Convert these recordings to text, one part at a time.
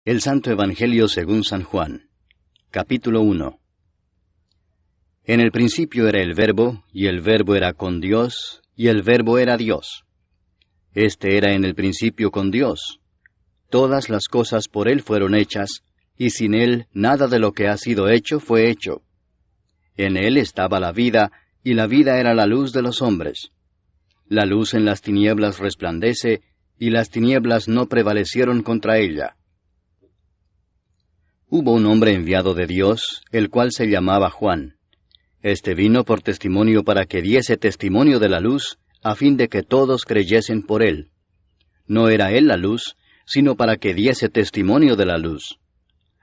El Santo Evangelio según San Juan. Capítulo 1. En el principio era el Verbo, y el Verbo era con Dios, y el Verbo era Dios. Este era en el principio con Dios. Todas las cosas por Él fueron hechas, y sin Él nada de lo que ha sido hecho fue hecho. En Él estaba la vida, y la vida era la luz de los hombres. La luz en las tinieblas resplandece, y las tinieblas no prevalecieron contra ella. Hubo un hombre enviado de Dios, el cual se llamaba Juan. Este vino por testimonio para que diese testimonio de la luz, a fin de que todos creyesen por él. No era él la luz, sino para que diese testimonio de la luz.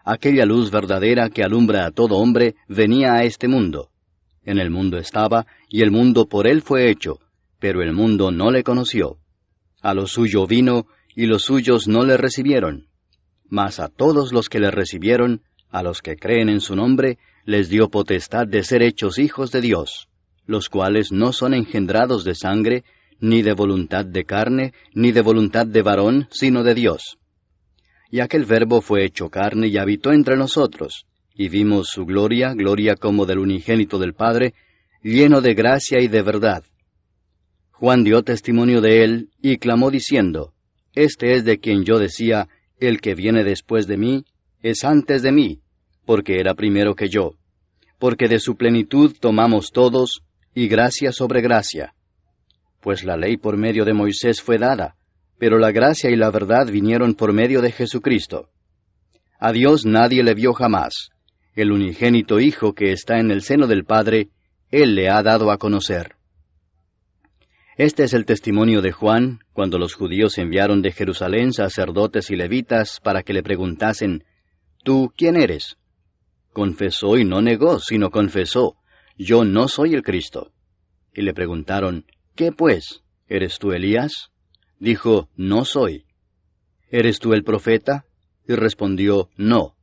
Aquella luz verdadera que alumbra a todo hombre venía a este mundo. En el mundo estaba, y el mundo por él fue hecho, pero el mundo no le conoció. A lo suyo vino, y los suyos no le recibieron. Mas a todos los que le recibieron, a los que creen en su nombre, les dio potestad de ser hechos hijos de Dios, los cuales no son engendrados de sangre, ni de voluntad de carne, ni de voluntad de varón, sino de Dios. Y aquel Verbo fue hecho carne y habitó entre nosotros, y vimos su gloria, gloria como del unigénito del Padre, lleno de gracia y de verdad. Juan dio testimonio de él, y clamó diciendo, Este es de quien yo decía, el que viene después de mí, es antes de mí, porque era primero que yo. Porque de su plenitud tomamos todos, y gracia sobre gracia. Pues la ley por medio de Moisés fue dada, pero la gracia y la verdad vinieron por medio de Jesucristo. A Dios nadie le vio jamás. El unigénito Hijo que está en el seno del Padre, Él le ha dado a conocer. Este es el testimonio de Juan, cuando los judíos enviaron de Jerusalén sacerdotes y levitas para que le preguntasen, ¿Tú quién eres? Confesó y no negó, sino confesó, Yo no soy el Cristo. Y le preguntaron, ¿Qué pues? ¿Eres tú Elías? Dijo, No soy. ¿Eres tú el profeta? Y respondió, No.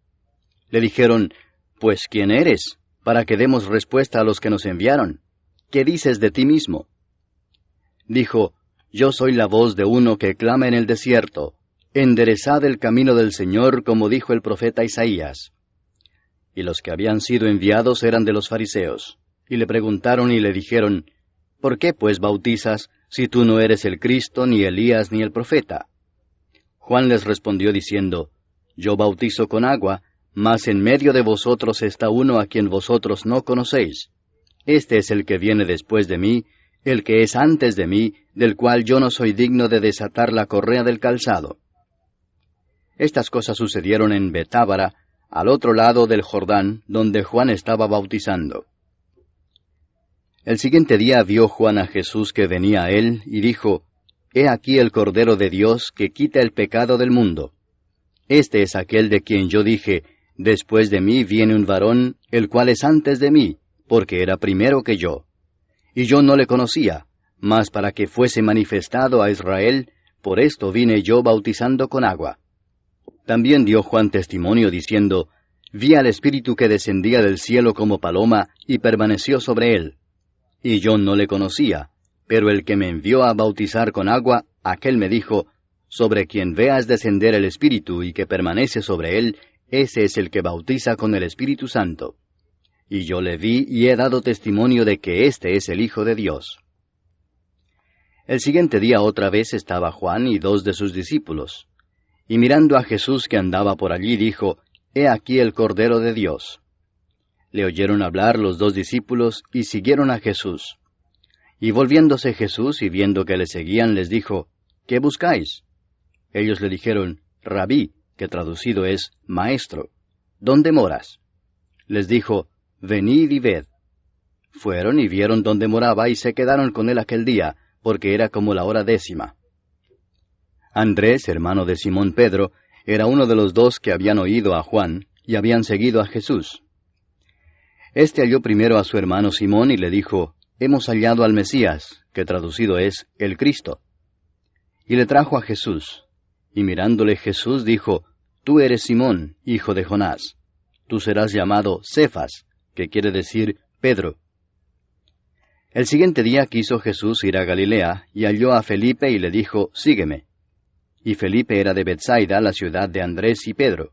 Le dijeron, Pues ¿quién eres? Para que demos respuesta a los que nos enviaron. ¿Qué dices de ti mismo? Dijo, Yo soy la voz de uno que clama en el desierto, enderezad el camino del Señor, como dijo el profeta Isaías. Y los que habían sido enviados eran de los fariseos, y le preguntaron y le dijeron, ¿Por qué pues bautizas, si tú no eres el Cristo, ni Elías, ni el profeta? Juan les respondió diciendo, Yo bautizo con agua, mas en medio de vosotros está uno a quien vosotros no conocéis. Este es el que viene después de mí, el que es antes de mí, del cual yo no soy digno de desatar la correa del calzado. Estas cosas sucedieron en Betábara, al otro lado del Jordán, donde Juan estaba bautizando. El siguiente día vio Juan a Jesús que venía a él, y dijo, He aquí el Cordero de Dios que quita el pecado del mundo. Este es aquel de quien yo dije, Después de mí viene un varón, el cual es antes de mí, porque era primero que yo. Y yo no le conocía, mas para que fuese manifestado a Israel, por esto vine yo bautizando con agua. También dio Juan testimonio diciendo, Vi al Espíritu que descendía del cielo como paloma, y permaneció sobre él. Y yo no le conocía, pero el que me envió a bautizar con agua, aquel me dijo, Sobre quien veas descender el Espíritu y que permanece sobre él, ese es el que bautiza con el Espíritu Santo. Y yo le vi y he dado testimonio de que éste es el Hijo de Dios. El siguiente día otra vez estaba Juan y 2 de sus discípulos. Y mirando a Jesús que andaba por allí, dijo, He aquí el Cordero de Dios. Le oyeron hablar los 2 discípulos y siguieron a Jesús. Y volviéndose Jesús y viendo que le seguían, les dijo, ¿Qué buscáis? Ellos le dijeron, Rabí, que traducido es Maestro, ¿dónde moras? Les dijo, Venid y ved. Fueron y vieron dónde moraba y se quedaron con él aquel día, porque era como la hora 10:00. Andrés, hermano de Simón Pedro, era uno de los 2 que habían oído a Juan y habían seguido a Jesús. Este halló primero a su hermano Simón y le dijo, Hemos hallado al Mesías, que traducido es el Cristo. Y le trajo a Jesús. Y mirándole Jesús dijo, Tú eres Simón, hijo de Jonás. Tú serás llamado Cefas, que quiere decir Pedro. El siguiente día quiso Jesús ir a Galilea, y halló a Felipe y le dijo, Sígueme. y Felipe era de Betsaida, la ciudad de Andrés y Pedro.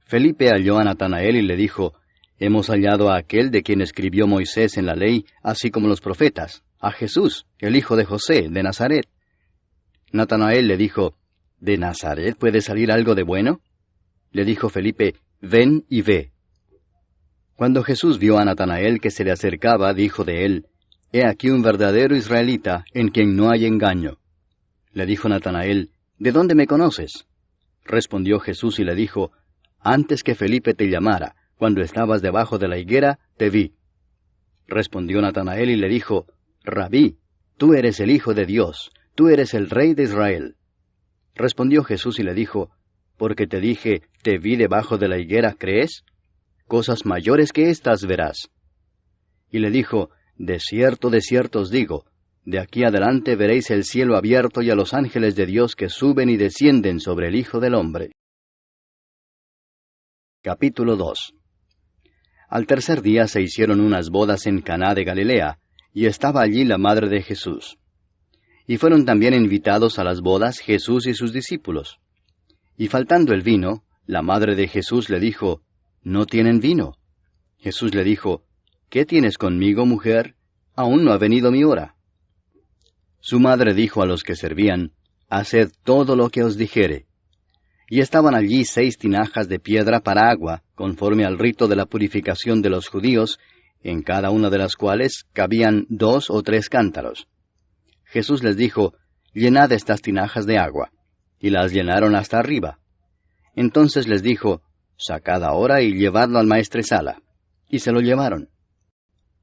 Felipe halló a Natanael y le dijo, Hemos hallado a aquel de quien escribió Moisés en la ley, así como los profetas, a Jesús, el hijo de José, de Nazaret. Natanael le dijo, ¿De Nazaret puede salir algo de bueno? Le dijo Felipe, Ven y ve. Cuando Jesús vio a Natanael que se le acercaba, dijo de él, He aquí un verdadero israelita, en quien no hay engaño. Le dijo Natanael, ¿De dónde me conoces? Respondió Jesús y le dijo, Antes que Felipe te llamara, cuando estabas debajo de la higuera, te vi. Respondió Natanael y le dijo, Rabí, tú eres el Hijo de Dios, tú eres el Rey de Israel. Respondió Jesús y le dijo, Porque te dije, te vi debajo de la higuera, ¿crees? Cosas mayores que estas verás. Y le dijo, de cierto os digo, de aquí adelante veréis el cielo abierto y a los ángeles de Dios que suben y descienden sobre el Hijo del Hombre. Capítulo 2. Al tercer día se hicieron unas bodas en Caná de Galilea, y estaba allí la madre de Jesús. Y fueron también invitados a las bodas Jesús y sus discípulos. Y faltando el vino, la madre de Jesús le dijo, ¿No tienen vino? Jesús le dijo, ¿Qué tienes conmigo, mujer? Aún no ha venido mi hora. Su madre dijo a los que servían, Haced todo lo que os dijere. Y estaban allí 6 tinajas de piedra para agua, conforme al rito de la purificación de los judíos, en cada una de las cuales cabían 2 o 3 cántaros. Jesús les dijo, Llenad estas tinajas de agua. Y las llenaron hasta arriba. Entonces les dijo, Sacad ahora y llevadlo al maestresala. Y se lo llevaron.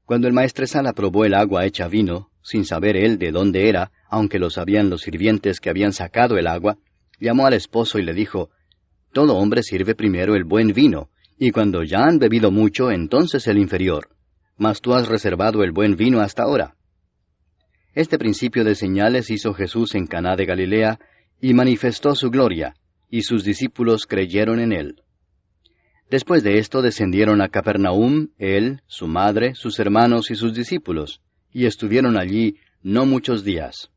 Cuando el maestresala probó el agua hecha vino, sin saber él de dónde era, aunque lo sabían los sirvientes que habían sacado el agua, llamó al esposo y le dijo, Todo hombre sirve primero el buen vino, y cuando ya han bebido mucho, entonces el inferior. Mas tú has reservado el buen vino hasta ahora. Este principio de señales hizo Jesús en Caná de Galilea, y manifestó su gloria, y sus discípulos creyeron en él. Después de esto descendieron a Capernaum, él, su madre, sus hermanos y sus discípulos, y estuvieron allí no muchos días.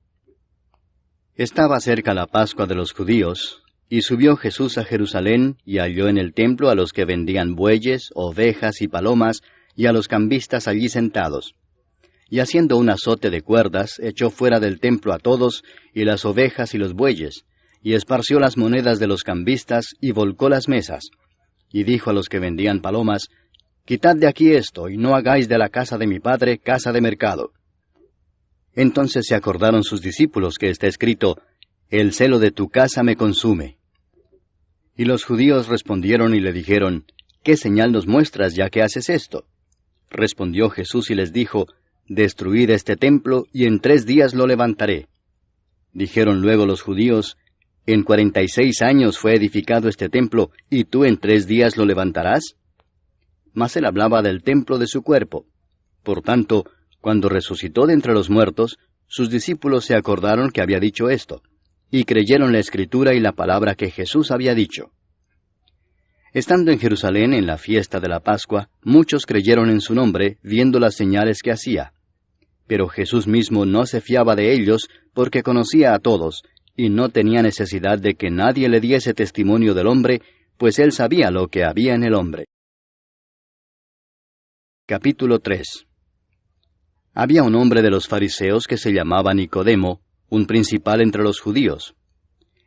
Estaba cerca la Pascua de los judíos, y subió Jesús a Jerusalén, y halló en el templo a los que vendían bueyes, ovejas y palomas, y a los cambistas allí sentados. Y haciendo un azote de cuerdas, echó fuera del templo a todos, y las ovejas y los bueyes, y esparció las monedas de los cambistas, y volcó las mesas. Y dijo a los que vendían palomas, Quitad de aquí esto, y no hagáis de la casa de mi padre casa de mercado. Entonces se acordaron sus discípulos que está escrito, El celo de tu casa me consume. Y los judíos respondieron y le dijeron, ¿Qué señal nos muestras ya que haces esto? Respondió Jesús y les dijo, Destruid este templo, y en 3 días lo levantaré. Dijeron luego los judíos, ¿En 46 años fue edificado este templo, y tú en 3 días lo levantarás? Mas él hablaba del templo de su cuerpo. Por tanto, cuando resucitó de entre los muertos, sus discípulos se acordaron que había dicho esto, y creyeron la Escritura y la palabra que Jesús había dicho. Estando en Jerusalén en la fiesta de la Pascua, muchos creyeron en su nombre, viendo las señales que hacía. Pero Jesús mismo no se fiaba de ellos, porque conocía a todos, y no tenía necesidad de que nadie le diese testimonio del hombre, pues él sabía lo que había en el hombre. Capítulo 3. Había un hombre de los fariseos que se llamaba Nicodemo, un principal entre los judíos.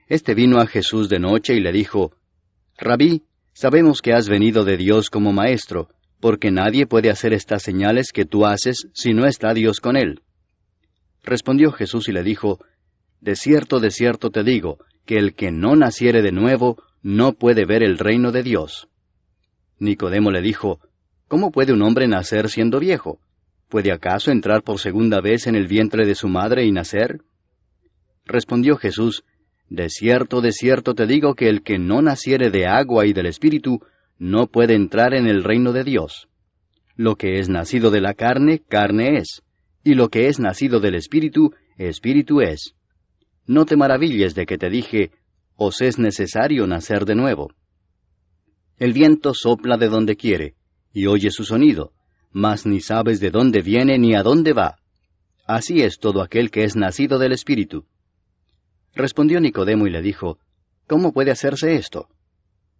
Este vino a Jesús de noche y le dijo, Rabí, sabemos que has venido de Dios como maestro, porque nadie puede hacer estas señales que tú haces si no está Dios con él. Respondió Jesús y le dijo, de cierto te digo, que el que no naciere de nuevo no puede ver el reino de Dios. Nicodemo le dijo, ¿cómo puede un hombre nacer siendo viejo? ¿Puede acaso entrar por segunda vez en el vientre de su madre y nacer? Respondió Jesús, de cierto te digo que el que no naciere de agua y del Espíritu no puede entrar en el reino de Dios. Lo que es nacido de la carne, carne es, y lo que es nacido del Espíritu, Espíritu es. No te maravilles de que te dije, os es necesario nacer de nuevo. El viento sopla de donde quiere, y oye su sonido, mas ni sabes de dónde viene ni a dónde va. Así es todo aquel que es nacido del Espíritu. Respondió Nicodemo y le dijo, ¿cómo puede hacerse esto?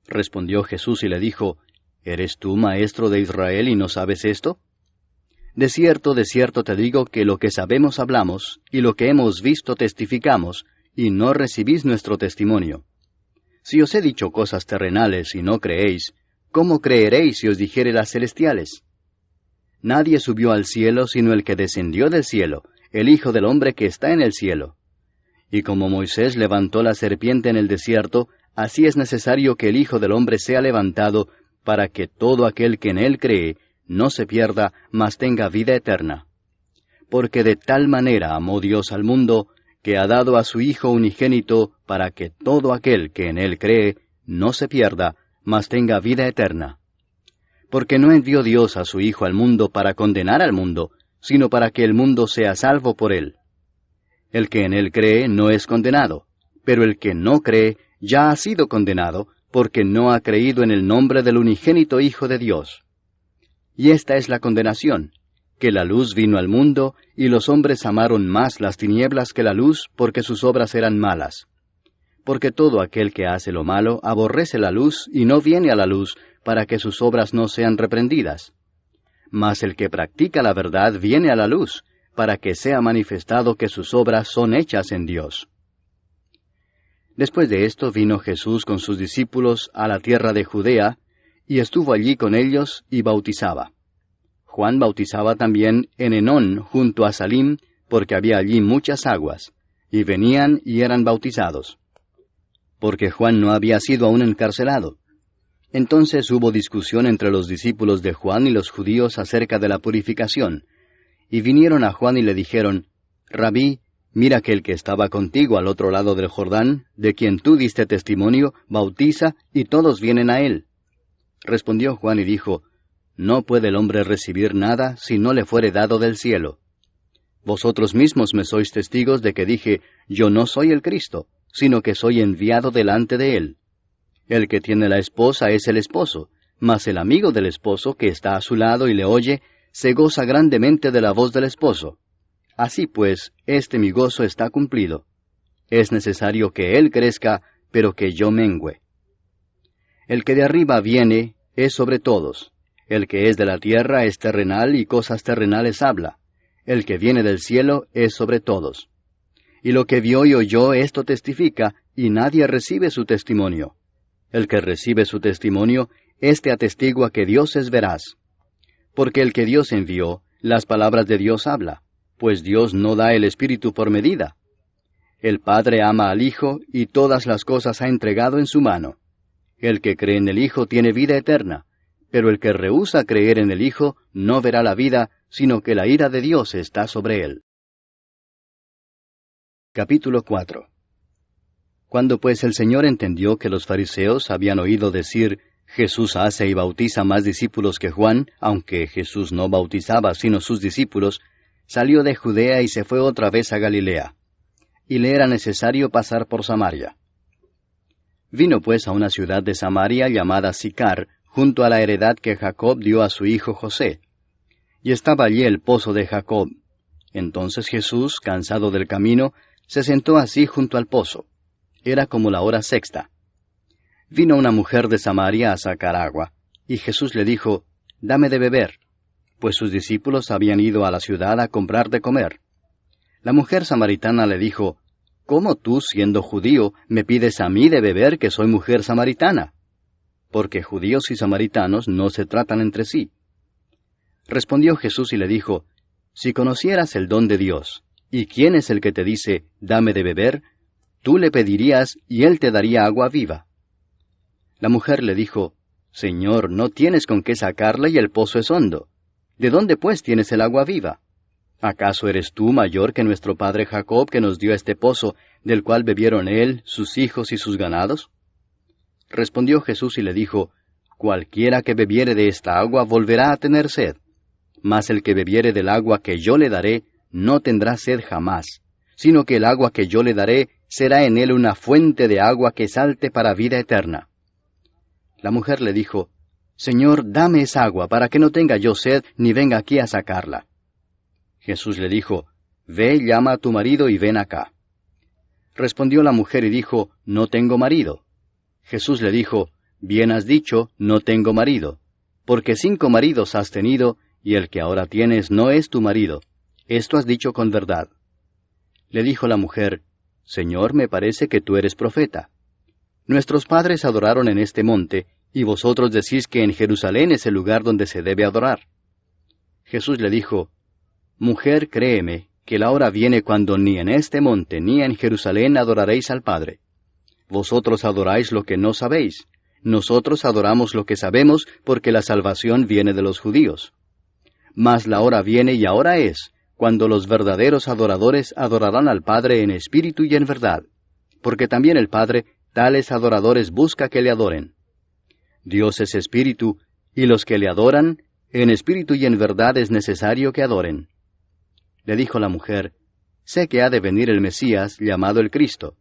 Respondió Jesús y le dijo, ¿eres tú maestro de Israel y no sabes esto? De cierto te digo que lo que sabemos hablamos, y lo que hemos visto testificamos, y no recibís nuestro testimonio. Si os he dicho cosas terrenales y no creéis, ¿cómo creeréis si os dijere las celestiales? Nadie subió al cielo sino el que descendió del cielo, el Hijo del Hombre que está en el cielo. Y como Moisés levantó la serpiente en el desierto, así es necesario que el Hijo del Hombre sea levantado, para que todo aquel que en él cree no se pierda, mas tenga vida eterna. Porque de tal manera amó Dios al mundo, que ha dado a su Hijo unigénito, para que todo aquel que en él cree no se pierda, mas tenga vida eterna. Porque no envió Dios a su Hijo al mundo para condenar al mundo, sino para que el mundo sea salvo por él. El que en él cree no es condenado, pero el que no cree ya ha sido condenado, porque no ha creído en el nombre del unigénito Hijo de Dios. Y esta es la condenación, que la luz vino al mundo, y los hombres amaron más las tinieblas que la luz, porque sus obras eran malas. Porque todo aquel que hace lo malo aborrece la luz, y no viene a la luz, para que sus obras no sean reprendidas. Mas el que practica la verdad viene a la luz, para que sea manifestado que sus obras son hechas en Dios. Después de esto vino Jesús con sus discípulos a la tierra de Judea, y estuvo allí con ellos y bautizaba. Juan bautizaba también en Enón junto a Salim, porque había allí muchas aguas, y venían y eran bautizados. Porque Juan no había sido aún encarcelado. Entonces hubo discusión entre los discípulos de Juan y los judíos acerca de la purificación, y vinieron a Juan y le dijeron, Rabí, mira que el que estaba contigo al otro lado del Jordán, de quien tú diste testimonio, bautiza, y todos vienen a él. Respondió Juan y dijo, No puede el hombre recibir nada si no le fuere dado del cielo. Vosotros mismos me sois testigos de que dije, Yo no soy el Cristo, sino que soy enviado delante de él. El que tiene la esposa es el esposo, mas el amigo del esposo que está a su lado y le oye, se goza grandemente de la voz del esposo. Así pues, mi gozo está cumplido. Es necesario que él crezca, pero que yo mengüe. El que de arriba viene es sobre todos. El que es de la tierra es terrenal y cosas terrenales habla. El que viene del cielo es sobre todos. Y lo que vio y oyó esto testifica, y nadie recibe su testimonio. El que recibe su testimonio, éste atestigua que Dios es veraz. Porque el que Dios envió, las palabras de Dios habla, pues Dios no da el Espíritu por medida. El Padre ama al Hijo, y todas las cosas ha entregado en su mano. El que cree en el Hijo tiene vida eterna, pero el que rehúsa creer en el Hijo no verá la vida, sino que la ira de Dios está sobre él. Capítulo 4. Cuando pues el Señor entendió que los fariseos habían oído decir, Jesús hace y bautiza más discípulos que Juan, aunque Jesús no bautizaba sino sus discípulos, salió de Judea y se fue otra vez a Galilea. Y le era necesario pasar por Samaria. Vino pues a una ciudad de Samaria llamada Sicar, junto a la heredad que Jacob dio a su hijo José. Y estaba allí el pozo de Jacob. Entonces Jesús, cansado del camino, se sentó así junto al pozo. Era como la hora sexta. Vino una mujer de Samaria a sacar agua, y Jesús le dijo, Dame de beber, pues sus discípulos habían ido a la ciudad a comprar de comer. La mujer samaritana le dijo, ¿Cómo tú, siendo judío, me pides a mí de beber que soy mujer samaritana? Porque judíos y samaritanos no se tratan entre sí. Respondió Jesús y le dijo, Si conocieras el don de Dios, y quién es el que te dice, Dame de beber, tú le pedirías y él te daría agua viva. La mujer le dijo, Señor, no tienes con qué sacarla y el pozo es hondo. ¿De dónde pues tienes el agua viva? ¿Acaso eres tú mayor que nuestro padre Jacob, que nos dio este pozo, del cual bebieron él, sus hijos y sus ganados? Respondió Jesús y le dijo, Cualquiera que bebiere de esta agua volverá a tener sed, mas el que bebiere del agua que yo le daré, no tendrá sed jamás, sino que el agua que yo le daré será en él una fuente de agua que salte para vida eterna. La mujer le dijo, Señor, dame esa agua, para que no tenga yo sed, ni venga aquí a sacarla. Jesús le dijo, Ve, llama a tu marido y ven acá. Respondió la mujer y dijo, No tengo marido. Jesús le dijo, Bien has dicho, no tengo marido, porque 5 maridos has tenido, y el que ahora tienes no es tu marido. Esto has dicho con verdad. Le dijo la mujer, Señor, me parece que tú eres profeta. Nuestros padres adoraron en este monte, y vosotros decís que en Jerusalén es el lugar donde se debe adorar. Jesús le dijo, Mujer, créeme, que la hora viene cuando ni en este monte ni en Jerusalén adoraréis al Padre. Vosotros adoráis lo que no sabéis. Nosotros adoramos lo que sabemos, porque la salvación viene de los judíos. Mas la hora viene y ahora es, cuando los verdaderos adoradores adorarán al Padre en espíritu y en verdad, porque también el Padre tales adoradores busca que le adoren. Dios es espíritu, y los que le adoran, en espíritu y en verdad es necesario que adoren. Le dijo la mujer, Sé que ha de venir el Mesías, llamado el Cristo.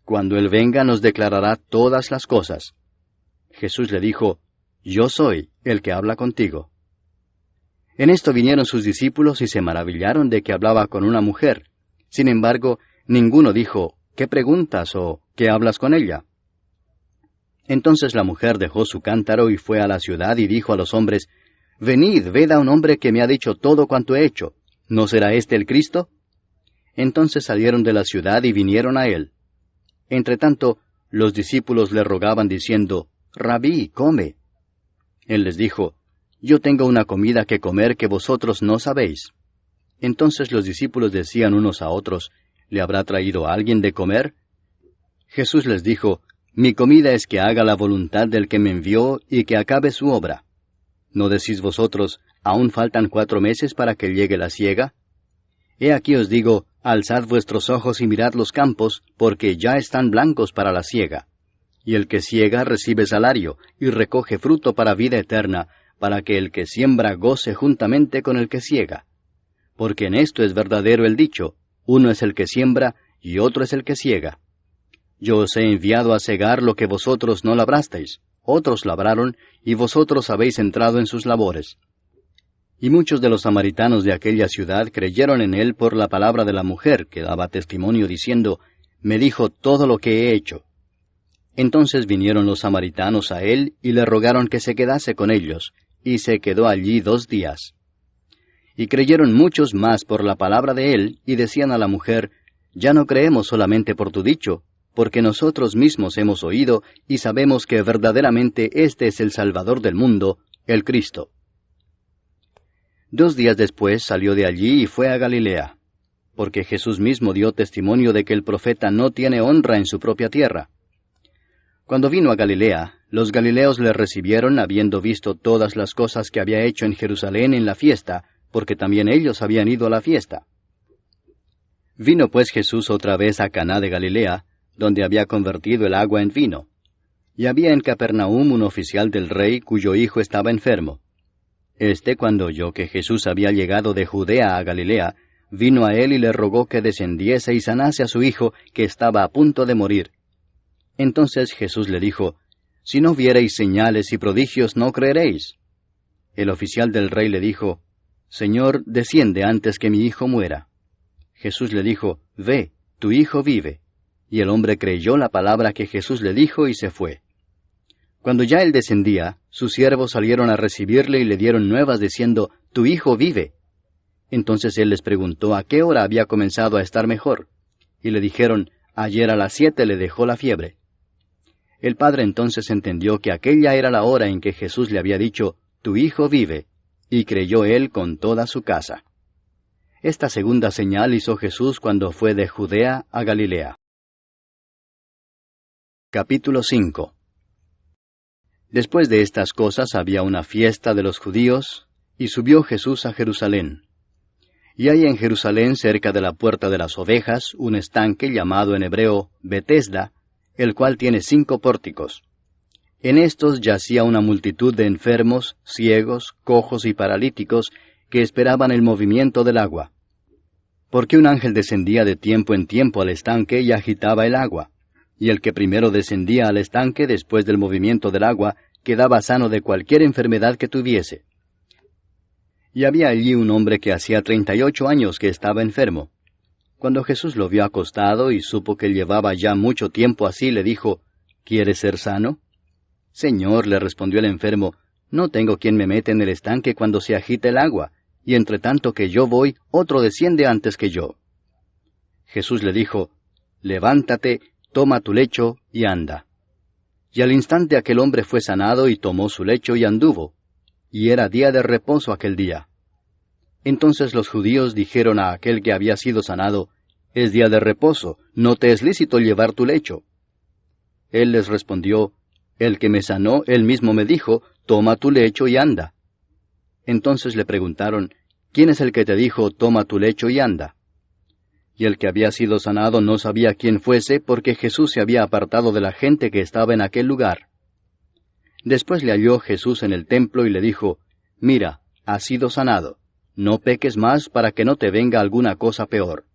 Cuando Él venga nos declarará todas las cosas. Jesús le dijo, Yo soy el que habla contigo. En esto vinieron sus discípulos y se maravillaron de que hablaba con una mujer. Sin embargo, ninguno dijo, ¿qué preguntas o qué hablas con ella? Entonces la mujer dejó su cántaro y fue a la ciudad y dijo a los hombres, Venid, ved a un hombre que me ha dicho todo cuanto he hecho. ¿No será este el Cristo? Entonces salieron de la ciudad y vinieron a él. Entretanto, los discípulos le rogaban diciendo, Rabí, come. Él les dijo, Yo tengo una comida que comer que vosotros no sabéis. Entonces los discípulos decían unos a otros, ¿Le habrá traído alguien de comer? Jesús les dijo, Mi comida es que haga la voluntad del que me envió y que acabe su obra. ¿No decís vosotros, aún faltan 4 meses para que llegue la siega? He aquí os digo, alzad vuestros ojos y mirad los campos, porque ya están blancos para la siega. Y el que siega recibe salario, y recoge fruto para vida eterna, para que el que siembra goce juntamente con el que siega. Porque en esto es verdadero el dicho, uno es el que siembra, y otro es el que siega. Yo os he enviado a segar lo que vosotros no labrasteis, otros labraron, y vosotros habéis entrado en sus labores. Y muchos de los samaritanos de aquella ciudad creyeron en él por la palabra de la mujer, que daba testimonio diciendo, Me dijo todo lo que he hecho. Entonces vinieron los samaritanos a él, y le rogaron que se quedase con ellos, y se quedó allí 2 días. Y creyeron muchos más por la palabra de él, y decían a la mujer, Ya no creemos solamente por tu dicho, porque nosotros mismos hemos oído, y sabemos que verdaderamente este es el Salvador del mundo, el Cristo. 2 días después salió de allí y fue a Galilea, porque Jesús mismo dio testimonio de que el profeta no tiene honra en su propia tierra. Cuando vino a Galilea, los galileos le recibieron habiendo visto todas las cosas que había hecho en Jerusalén en la fiesta, porque también ellos habían ido a la fiesta. Vino pues Jesús otra vez a Caná de Galilea, donde había convertido el agua en vino. Y había en Capernaum un oficial del rey cuyo hijo estaba enfermo. Cuando oyó que Jesús había llegado de Judea a Galilea, vino a él y le rogó que descendiese y sanase a su hijo, que estaba a punto de morir. Entonces Jesús le dijo, Si no viereis señales y prodigios, no creeréis. El oficial del rey le dijo, Señor, desciende antes que mi hijo muera. Jesús le dijo, Ve, tu hijo vive. Y el hombre creyó la palabra que Jesús le dijo y se fue. Cuando ya él descendía, sus siervos salieron a recibirle y le dieron nuevas diciendo, Tu hijo vive. Entonces él les preguntó a qué hora había comenzado a estar mejor. Y le dijeron, Ayer a las 7 le dejó la fiebre. El padre entonces entendió que aquella era la hora en que Jesús le había dicho, Tu hijo vive, y creyó él con toda su casa. Esta segunda señal hizo Jesús cuando fue de Judea a Galilea. Capítulo 5. Después de estas cosas había una fiesta de los judíos, y subió Jesús a Jerusalén. Y hay en Jerusalén, cerca de la puerta de las ovejas, un estanque llamado en hebreo Betesda, el cual tiene 5 pórticos. En estos yacía una multitud de enfermos, ciegos, cojos y paralíticos, que esperaban el movimiento del agua. Porque un ángel descendía de tiempo en tiempo al estanque y agitaba el agua. Y el que primero descendía al estanque después del movimiento del agua, quedaba sano de cualquier enfermedad que tuviese. Y había allí un hombre que hacía 38 años que estaba enfermo. Cuando Jesús lo vio acostado y supo que llevaba ya mucho tiempo así, le dijo, ¿quieres ser sano? Señor, le respondió el enfermo, no tengo quien me mete en el estanque cuando se agita el agua, y entre tanto que yo voy, otro desciende antes que yo. Jesús le dijo, levántate, toma tu lecho y anda. Y al instante aquel hombre fue sanado y tomó su lecho y anduvo, y era día de reposo aquel día. Entonces los judíos dijeron a aquel que había sido sanado, es día de reposo, no te es lícito llevar tu lecho. Él les respondió, el que me sanó, él mismo me dijo, toma tu lecho y anda. Entonces le preguntaron, ¿quién es el que te dijo, toma tu lecho y anda? Y el que había sido sanado no sabía quién fuese, porque Jesús se había apartado de la gente que estaba en aquel lugar. Después le halló Jesús en el templo y le dijo, mira, has sido sanado. No peques más para que no te venga alguna cosa peor.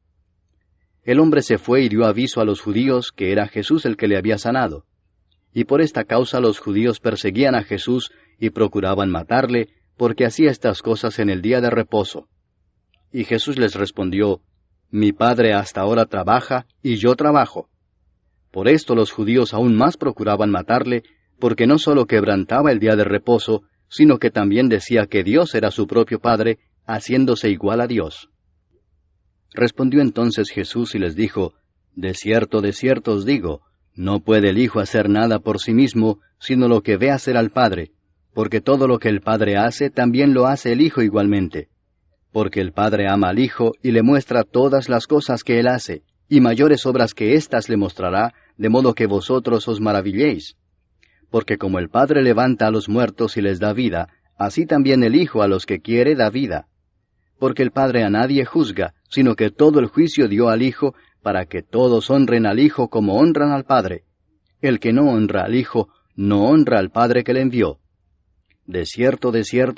El hombre se fue y dio aviso a los judíos que era Jesús el que le había sanado. Y por esta causa los judíos perseguían a Jesús y procuraban matarle, porque hacía estas cosas en el día de reposo. Y Jesús les respondió, mi Padre hasta ahora trabaja y yo trabajo. Por esto los judíos aún más procuraban matarle, porque no sólo quebrantaba el día de reposo, sino que también decía que Dios era su propio Padre, haciéndose igual a Dios. Respondió entonces Jesús y les dijo, de cierto os digo, no puede el Hijo hacer nada por sí mismo, sino lo que ve hacer al Padre, porque todo lo que el Padre hace, también lo hace el Hijo igualmente. Porque el Padre ama al Hijo y le muestra todas las cosas que Él hace, y mayores obras que éstas le mostrará, de modo que vosotros os maravilléis. Porque como el Padre levanta a los muertos y les da vida, así también el Hijo a los que quiere da vida. Porque el Padre a nadie juzga, sino que todo el juicio dio al Hijo, para que todos honren al Hijo como honran al Padre. El que no honra al Hijo, no honra al Padre que le envió. De cierto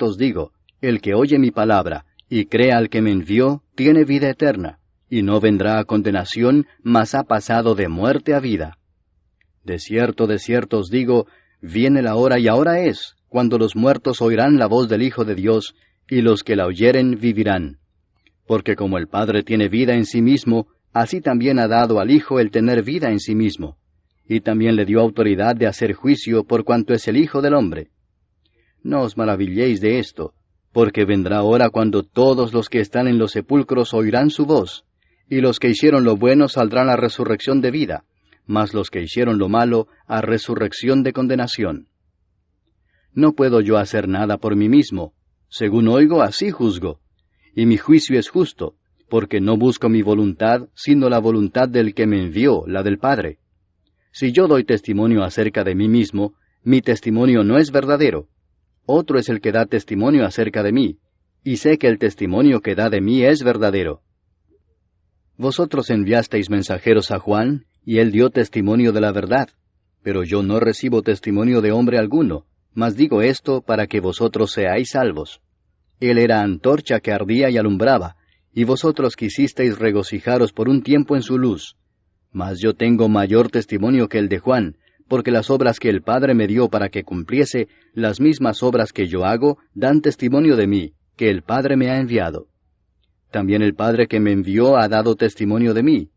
os digo, el que oye mi palabra, y cree al que me envió, tiene vida eterna, y no vendrá a condenación, mas ha pasado de muerte a vida. De cierto os digo, viene la hora y ahora es, cuando los muertos oirán la voz del Hijo de Dios, y los que la oyeren vivirán. Porque como el Padre tiene vida en sí mismo, así también ha dado al Hijo el tener vida en sí mismo, y también le dio autoridad de hacer juicio por cuanto es el Hijo del hombre. No os maravilléis de esto, porque vendrá hora cuando todos los que están en los sepulcros oirán su voz, y los que hicieron lo bueno saldrán a resurrección de vida, mas los que hicieron lo malo a resurrección de condenación. No puedo yo hacer nada por mí mismo, según oigo así juzgo, y mi juicio es justo, porque no busco mi voluntad, sino la voluntad del que me envió, la del Padre. Si yo doy testimonio acerca de mí mismo, mi testimonio no es verdadero. Otro es el que da testimonio acerca de mí, y sé que el testimonio que da de mí es verdadero. Vosotros enviasteis mensajeros a Juan, y él dio testimonio de la verdad, pero yo no recibo testimonio de hombre alguno, mas digo esto para que vosotros seáis salvos. Él era antorcha que ardía y alumbraba, y vosotros quisisteis regocijaros por un tiempo en su luz. Mas yo tengo mayor testimonio que el de Juan, porque las obras que el Padre me dio para que cumpliese, las mismas obras que yo hago, dan testimonio de mí, que el Padre me ha enviado. También el Padre que me envió ha dado testimonio de mí.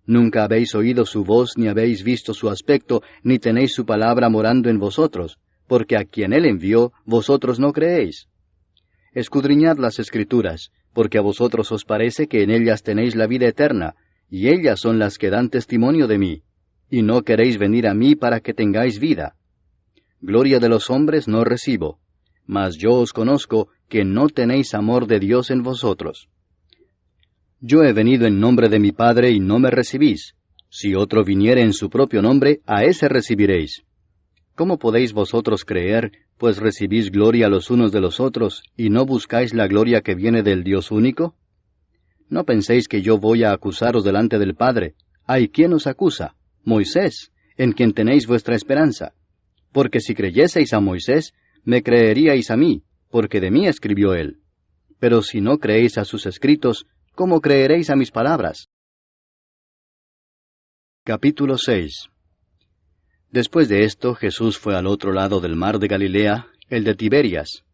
Nunca habéis oído su voz, ni habéis visto su aspecto, ni tenéis su palabra morando en vosotros, porque a quien él envió, vosotros no creéis. Escudriñad las Escrituras, porque a vosotros os parece que en ellas tenéis la vida eterna, y ellas son las que dan testimonio de mí, y no queréis venir a mí para que tengáis vida. Gloria de los hombres no recibo, mas yo os conozco que no tenéis amor de Dios en vosotros. Yo he venido en nombre de mi Padre y no me recibís. Si otro viniere en su propio nombre, a ese recibiréis. ¿Cómo podéis vosotros creer, pues recibís gloria los unos de los otros, y no buscáis la gloria que viene del Dios único? No penséis que yo voy a acusaros delante del Padre. ¿Hay quien os acusa? Moisés, en quien tenéis vuestra esperanza. Porque si creyeseis a Moisés, me creeríais a mí, porque de mí escribió él. Pero si no creéis a sus escritos, ¿cómo creeréis a mis palabras? Capítulo 6. Después de esto, Jesús fue al otro lado del mar de Galilea, el de Tiberias,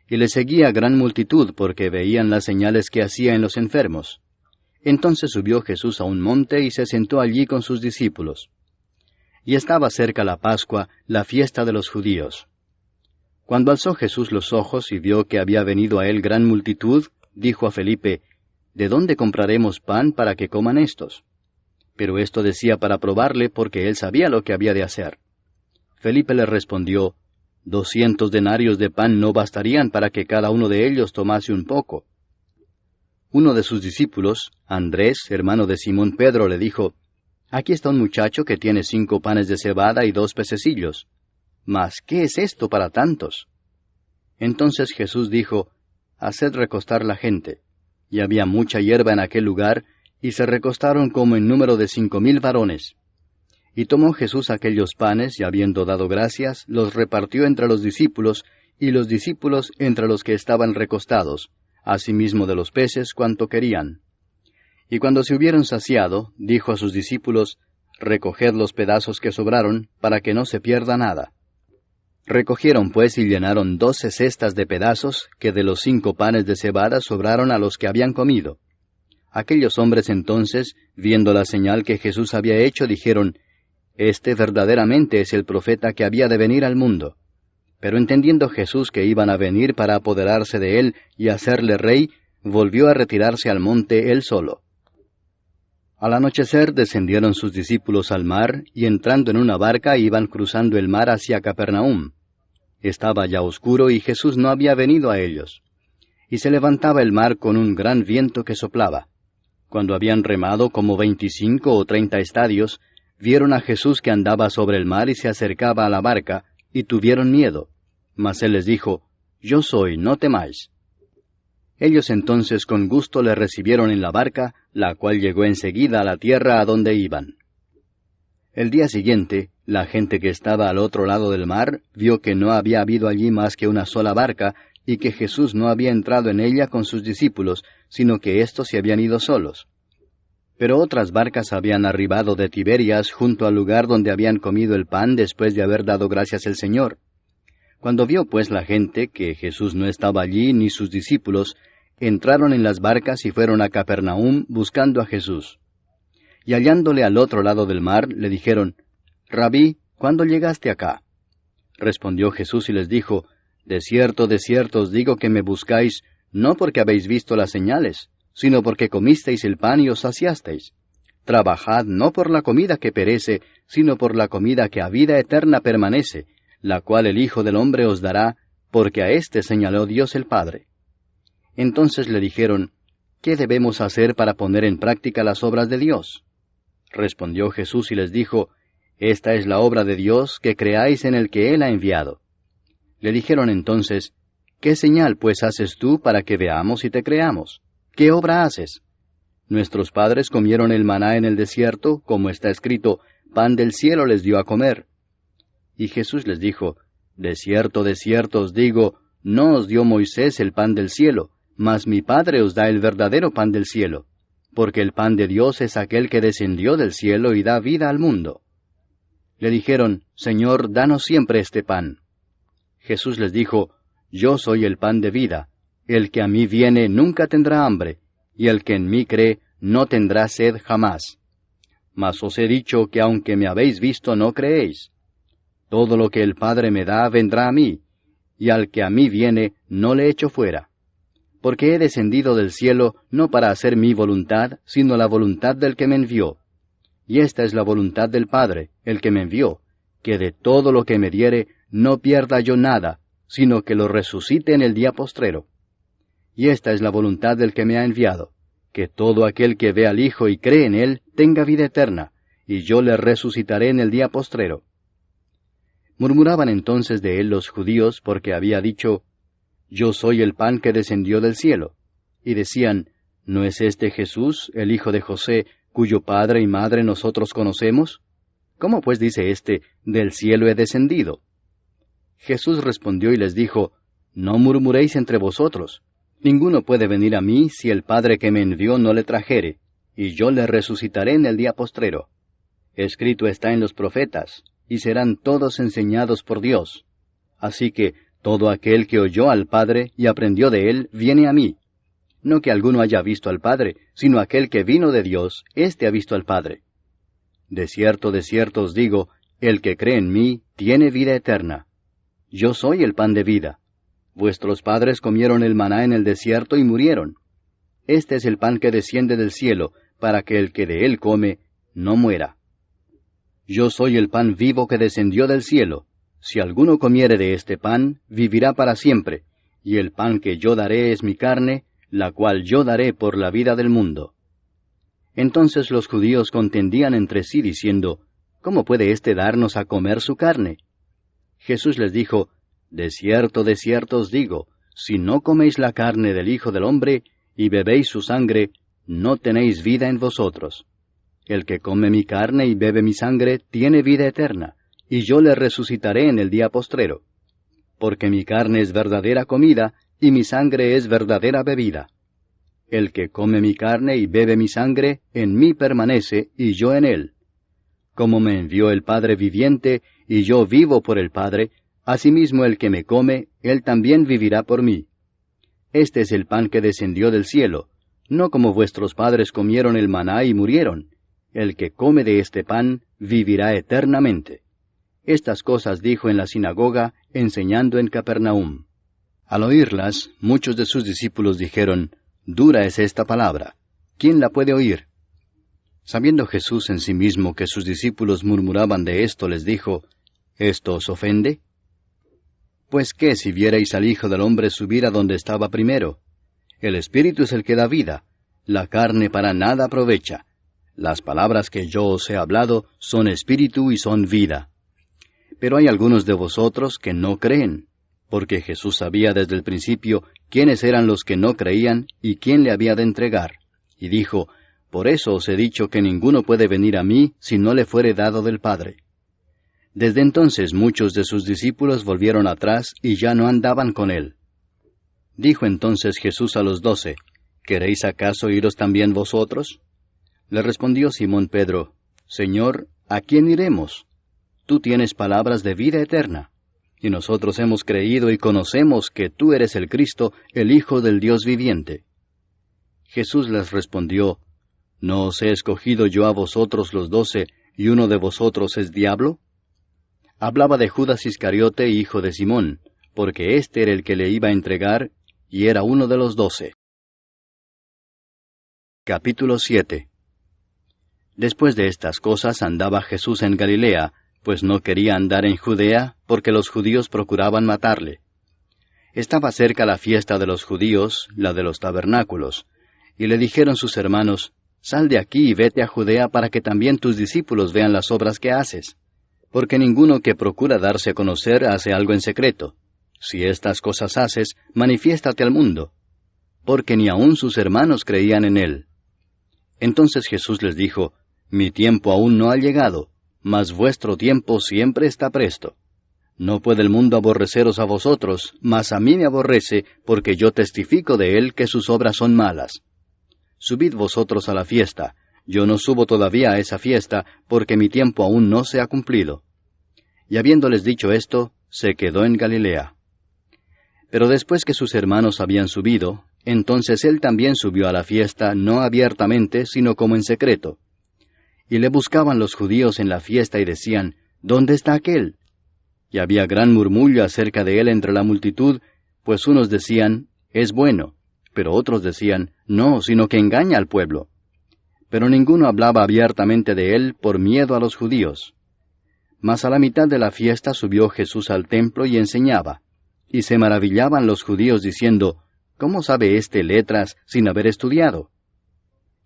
y le seguía gran multitud porque veían las señales que hacía en los enfermos. Entonces subió Jesús a un monte y se sentó allí con sus discípulos. Y estaba cerca la Pascua, la fiesta de los judíos. Cuando alzó Jesús los ojos y vio que había venido a él gran multitud, dijo a Felipe, ¿De dónde compraremos pan para que coman estos? Pero esto decía para probarle, porque él sabía lo que había de hacer. Felipe le respondió, 200 denarios de pan no bastarían para que cada uno de ellos tomase un poco. Uno de sus discípulos, Andrés, hermano de Simón Pedro, le dijo, Aquí está un muchacho que tiene 5 panes de cebada y 2 pececillos. Mas, ¿qué es esto para tantos? Entonces Jesús dijo, Haced recostar la gente. Y había mucha hierba en aquel lugar, y se recostaron como en número de 5,000 varones. Y tomó Jesús aquellos panes, y habiendo dado gracias, los repartió entre los discípulos, y los discípulos entre los que estaban recostados, asimismo de los peces cuanto querían. Y cuando se hubieron saciado, dijo a sus discípulos, Recoged los pedazos que sobraron, para que no se pierda nada. Recogieron pues y llenaron 12 cestas de pedazos, que de los 5 panes de cebada sobraron a los que habían comido. Aquellos hombres entonces, viendo la señal que Jesús había hecho, dijeron, Este verdaderamente es el profeta que había de venir al mundo. Pero entendiendo Jesús que iban a venir para apoderarse de él y hacerle rey, volvió a retirarse al monte él solo. Al anochecer descendieron sus discípulos al mar, y entrando en una barca iban cruzando el mar hacia Capernaum. Estaba ya oscuro y Jesús no había venido a ellos. Y se levantaba el mar con un gran viento que soplaba. Cuando habían remado como 25 o 30 estadios, vieron a Jesús que andaba sobre el mar y se acercaba a la barca, y tuvieron miedo. Mas él les dijo, Yo soy, no temáis. Ellos entonces con gusto le recibieron en la barca, la cual llegó enseguida a la tierra a donde iban. El día siguiente, la gente que estaba al otro lado del mar vio que no había habido allí más que una sola barca, y que Jesús no había entrado en ella con sus discípulos, sino que éstos se habían ido solos. Pero otras barcas habían arribado de Tiberias junto al lugar donde habían comido el pan después de haber dado gracias al Señor. Cuando vio pues la gente que Jesús no estaba allí ni sus discípulos, entraron en las barcas y fueron a Capernaum buscando a Jesús. Y hallándole al otro lado del mar, le dijeron, Rabí, ¿cuándo llegaste acá? Respondió Jesús y les dijo, de cierto os digo que me buscáis, no porque habéis visto las señales, sino porque comisteis el pan y os saciasteis. Trabajad no por la comida que perece, sino por la comida que a vida eterna permanece, la cual el Hijo del Hombre os dará, porque a éste señaló Dios el Padre. Entonces le dijeron, ¿qué debemos hacer para poner en práctica las obras de Dios? Respondió Jesús y les dijo, Esta es la obra de Dios, que creáis en el que Él ha enviado. Le dijeron entonces, ¿qué señal pues haces tú para que veamos y te creamos? ¿Qué obra haces? Nuestros padres comieron el maná en el desierto, como está escrito, pan del cielo les dio a comer. Y Jesús les dijo, de cierto os digo, no os dio Moisés el pan del cielo, mas mi Padre os da el verdadero pan del cielo, porque el pan de Dios es aquel que descendió del cielo y da vida al mundo. Le dijeron, Señor, danos siempre este pan. Jesús les dijo, Yo soy el pan de vida, el que a mí viene nunca tendrá hambre, y el que en mí cree no tendrá sed jamás. Mas os he dicho que aunque me habéis visto no creéis. Todo lo que el Padre me da vendrá a mí, y al que a mí viene no le echo fuera. Porque he descendido del cielo no para hacer mi voluntad, sino la voluntad del que me envió. Y esta es la voluntad del Padre, el que me envió, que de todo lo que me diere no pierda yo nada, sino que lo resucite en el día postrero. Y esta es la voluntad del que me ha enviado, que todo aquel que ve al Hijo y cree en Él tenga vida eterna, y yo le resucitaré en el día postrero. Murmuraban entonces de él los judíos porque había dicho, Yo soy el pan que descendió del cielo. Y decían, ¿no es este Jesús, el hijo de José, cuyo padre y madre nosotros conocemos? ¿Cómo pues dice éste, del cielo he descendido? Jesús respondió y les dijo, No murmuréis entre vosotros. Ninguno puede venir a mí si el Padre que me envió no le trajere, y yo le resucitaré en el día postrero. Escrito está en los profetas, y serán todos enseñados por Dios. Así que todo aquel que oyó al Padre y aprendió de él, viene a mí. No que alguno haya visto al Padre, sino aquel que vino de Dios, éste ha visto al Padre. De cierto os digo, el que cree en mí tiene vida eterna. Yo soy el pan de vida. Vuestros padres comieron el maná en el desierto y murieron. Este es el pan que desciende del cielo, para que el que de él come no muera. Yo soy el pan vivo que descendió del cielo. Si alguno comiere de este pan, vivirá para siempre, y el pan que yo daré es mi carne, la cual yo daré por la vida del mundo. Entonces los judíos contendían entre sí diciendo, ¿cómo puede éste darnos a comer su carne? Jesús les dijo, de cierto os digo, si no coméis la carne del Hijo del Hombre, y bebéis su sangre, no tenéis vida en vosotros. El que come mi carne y bebe mi sangre, tiene vida eterna, y yo le resucitaré en el día postrero. Porque mi carne es verdadera comida, y mi sangre es verdadera bebida. El que come mi carne y bebe mi sangre, en mí permanece, y yo en él. Como me envió el Padre viviente, y yo vivo por el Padre, asimismo el que me come, él también vivirá por mí. Este es el pan que descendió del cielo, no como vuestros padres comieron el maná y murieron. El que come de este pan vivirá eternamente. Estas cosas dijo en la sinagoga, enseñando en Capernaum. Al oírlas, muchos de sus discípulos dijeron, dura es esta palabra, ¿quién la puede oír? Sabiendo Jesús en sí mismo que sus discípulos murmuraban de esto, les dijo, ¿esto os ofende? Pues qué si vierais al Hijo del Hombre subir a donde estaba primero. El Espíritu es el que da vida, la carne para nada aprovecha. Las palabras que yo os he hablado son espíritu y son vida. Pero hay algunos de vosotros que no creen, porque Jesús sabía desde el principio quiénes eran los que no creían y quién le había de entregar. Y dijo, por eso os he dicho que ninguno puede venir a mí si no le fuere dado del Padre. Desde entonces muchos de sus discípulos volvieron atrás y ya no andaban con él. Dijo entonces Jesús a los 12, ¿queréis acaso iros también vosotros? Le respondió Simón Pedro, Señor, ¿a quién iremos? Tú tienes palabras de vida eterna, y nosotros hemos creído y conocemos que tú eres el Cristo, el Hijo del Dios viviente. Jesús les respondió, ¿no os he escogido yo a vosotros los 12, y uno de vosotros es diablo? Hablaba de Judas Iscariote, hijo de Simón, porque éste era el que le iba a entregar, y era uno de los 12. Capítulo 7. Después de estas cosas andaba Jesús en Galilea, pues no quería andar en Judea, porque los judíos procuraban matarle. Estaba cerca la fiesta de los judíos, la de los tabernáculos, y le dijeron sus hermanos, Sal de aquí y vete a Judea para que también tus discípulos vean las obras que haces. Porque ninguno que procura darse a conocer hace algo en secreto. Si estas cosas haces, manifiéstate al mundo. Porque ni aun sus hermanos creían en él. Entonces Jesús les dijo, Mi tiempo aún no ha llegado, mas vuestro tiempo siempre está presto. No puede el mundo aborreceros a vosotros, mas a mí me aborrece, porque yo testifico de él que sus obras son malas. Subid vosotros a la fiesta. Yo no subo todavía a esa fiesta, porque mi tiempo aún no se ha cumplido. Y habiéndoles dicho esto, se quedó en Galilea. Pero después que sus hermanos habían subido, entonces él también subió a la fiesta, no abiertamente, sino como en secreto. Y le buscaban los judíos en la fiesta y decían, ¿dónde está aquél? Y había gran murmullo acerca de él entre la multitud, pues unos decían, es bueno, pero otros decían, no, sino que engaña al pueblo. Pero ninguno hablaba abiertamente de él por miedo a los judíos. Mas a la mitad de la fiesta subió Jesús al templo y enseñaba. Y se maravillaban los judíos diciendo, ¿cómo sabe éste letras sin haber estudiado?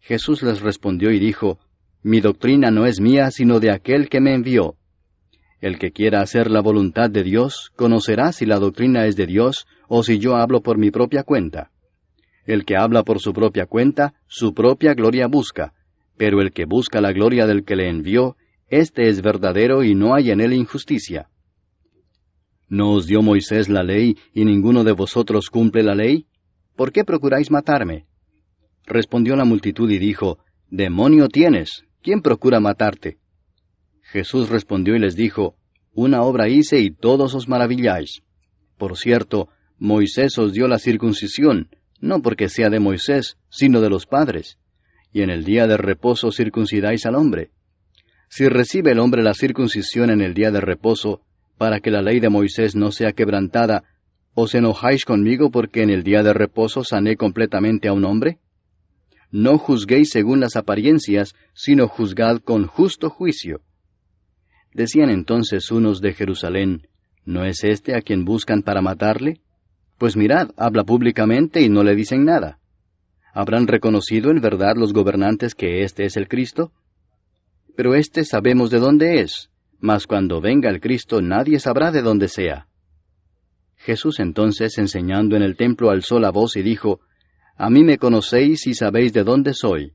Jesús les respondió y dijo, Mi doctrina no es mía, sino de aquel que me envió. El que quiera hacer la voluntad de Dios, conocerá si la doctrina es de Dios, o si yo hablo por mi propia cuenta. El que habla por su propia cuenta, su propia gloria busca, pero el que busca la gloria del que le envió, éste es verdadero y no hay en él injusticia. ¿No os dio Moisés la ley, y ninguno de vosotros cumple la ley? ¿Por qué procuráis matarme? Respondió la multitud y dijo, Demonio tienes, ¿quién procura matarte? Jesús respondió y les dijo, Una obra hice y todos os maravilláis. Por cierto, Moisés os dio la circuncisión, no porque sea de Moisés, sino de los padres. Y en el día de reposo circuncidáis al hombre. Si recibe el hombre la circuncisión en el día de reposo, para que la ley de Moisés no sea quebrantada, ¿os enojáis conmigo porque en el día de reposo sané completamente a un hombre? No juzguéis según las apariencias, sino juzgad con justo juicio. Decían entonces unos de Jerusalén, ¿no es este a quien buscan para matarle? Pues mirad, habla públicamente y no le dicen nada. ¿Habrán reconocido en verdad los gobernantes que éste es el Cristo? Pero éste sabemos de dónde es, mas cuando venga el Cristo nadie sabrá de dónde sea. Jesús entonces, enseñando en el templo, alzó la voz y dijo, A mí me conocéis y sabéis de dónde soy.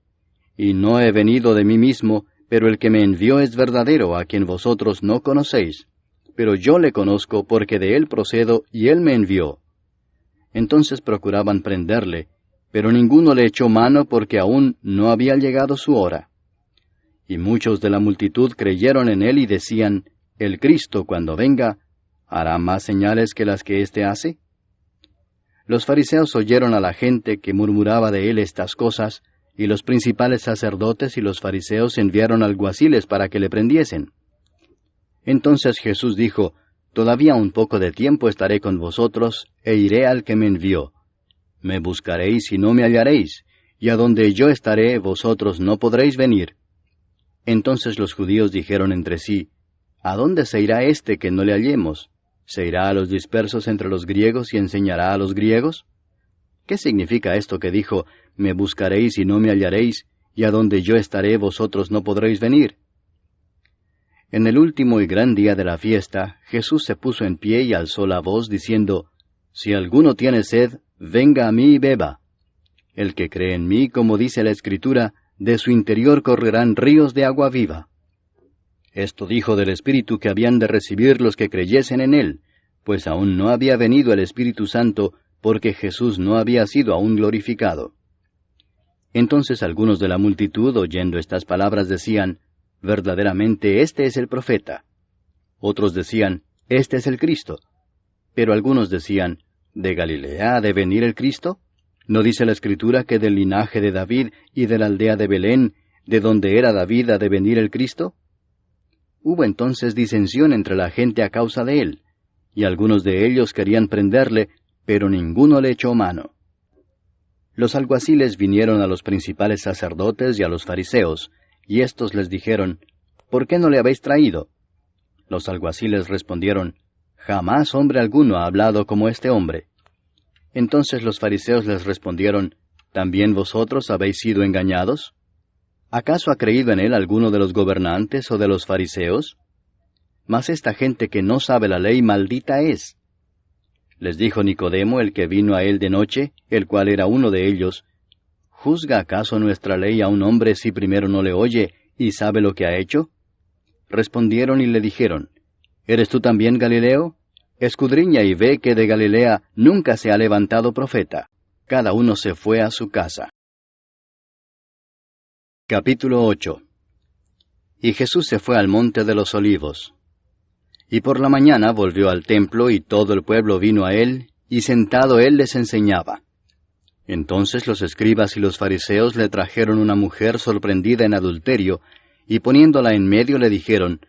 Y no he venido de mí mismo, pero el que me envió es verdadero, a quien vosotros no conocéis. Pero yo le conozco porque de él procedo y él me envió. Entonces procuraban prenderle, pero ninguno le echó mano porque aún no había llegado su hora. Y muchos de la multitud creyeron en él y decían, El Cristo, cuando venga, ¿hará más señales que las que éste hace? Los fariseos oyeron a la gente que murmuraba de él estas cosas, y los principales sacerdotes y los fariseos enviaron alguaciles para que le prendiesen. Entonces Jesús dijo, Todavía un poco de tiempo estaré con vosotros, e iré al que me envió. Me buscaréis y no me hallaréis, y a donde yo estaré vosotros no podréis venir. Entonces los judíos dijeron entre sí, ¿A dónde se irá éste que no le hallemos? ¿Se irá a los dispersos entre los griegos y enseñará a los griegos? ¿Qué significa esto que dijo, me buscaréis y no me hallaréis, y a donde yo estaré vosotros no podréis venir? En el último y gran día de la fiesta, Jesús se puso en pie y alzó la voz, diciendo, Si alguno tiene sed, venga a mí y beba. El que cree en mí, como dice la Escritura, de su interior correrán ríos de agua viva. Esto dijo del Espíritu que habían de recibir los que creyesen en él, pues aún no había venido el Espíritu Santo, porque Jesús no había sido aún glorificado. Entonces algunos de la multitud, oyendo estas palabras, decían, Verdaderamente este es el profeta. Otros decían, Este es el Cristo. Pero algunos decían, ¿De Galilea ha de venir el Cristo? ¿No dice la Escritura que del linaje de David y de la aldea de Belén, de donde era David, ha de venir el Cristo? Hubo entonces disensión entre la gente a causa de él, y algunos de ellos querían prenderle, pero ninguno le echó mano. Los alguaciles vinieron a los principales sacerdotes y a los fariseos, y éstos les dijeron, ¿Por qué no le habéis traído? Los alguaciles respondieron, Jamás hombre alguno ha hablado como este hombre. Entonces los fariseos les respondieron, ¿También vosotros habéis sido engañados? ¿Acaso ha creído en él alguno de los gobernantes o de los fariseos? Mas esta gente que no sabe la ley maldita es. Les dijo Nicodemo, el que vino a él de noche, el cual era uno de ellos, ¿Juzga acaso nuestra ley a un hombre si primero no le oye y sabe lo que ha hecho? Respondieron y le dijeron, ¿Eres tú también Galileo? Escudriña y ve que de Galilea nunca se ha levantado profeta. Cada uno se fue a su casa. Capítulo 8. Y Jesús se fue al monte de los olivos. Y por la mañana volvió al templo, y todo el pueblo vino a él, y sentado él les enseñaba. Entonces los escribas y los fariseos le trajeron una mujer sorprendida en adulterio, y poniéndola en medio le dijeron,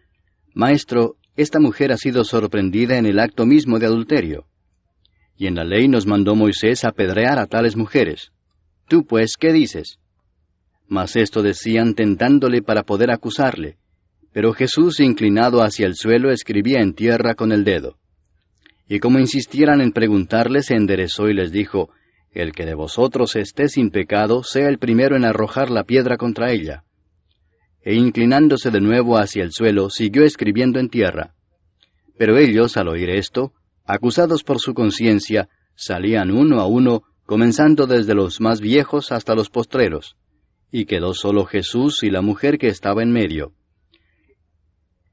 Maestro, esta mujer ha sido sorprendida en el acto mismo de adulterio. Y en la ley nos mandó Moisés apedrear a tales mujeres. Tú pues, ¿qué dices? Mas esto decían tentándole para poder acusarle. Pero Jesús, inclinado hacia el suelo, escribía en tierra con el dedo. Y como insistieran en preguntarle, se enderezó y les dijo, El que de vosotros esté sin pecado, sea el primero en arrojar la piedra contra ella. E inclinándose de nuevo hacia el suelo, siguió escribiendo en tierra. Pero ellos, al oír esto, acusados por su conciencia, salían uno a uno, comenzando desde los más viejos hasta los postreros. Y quedó solo Jesús y la mujer que estaba en medio.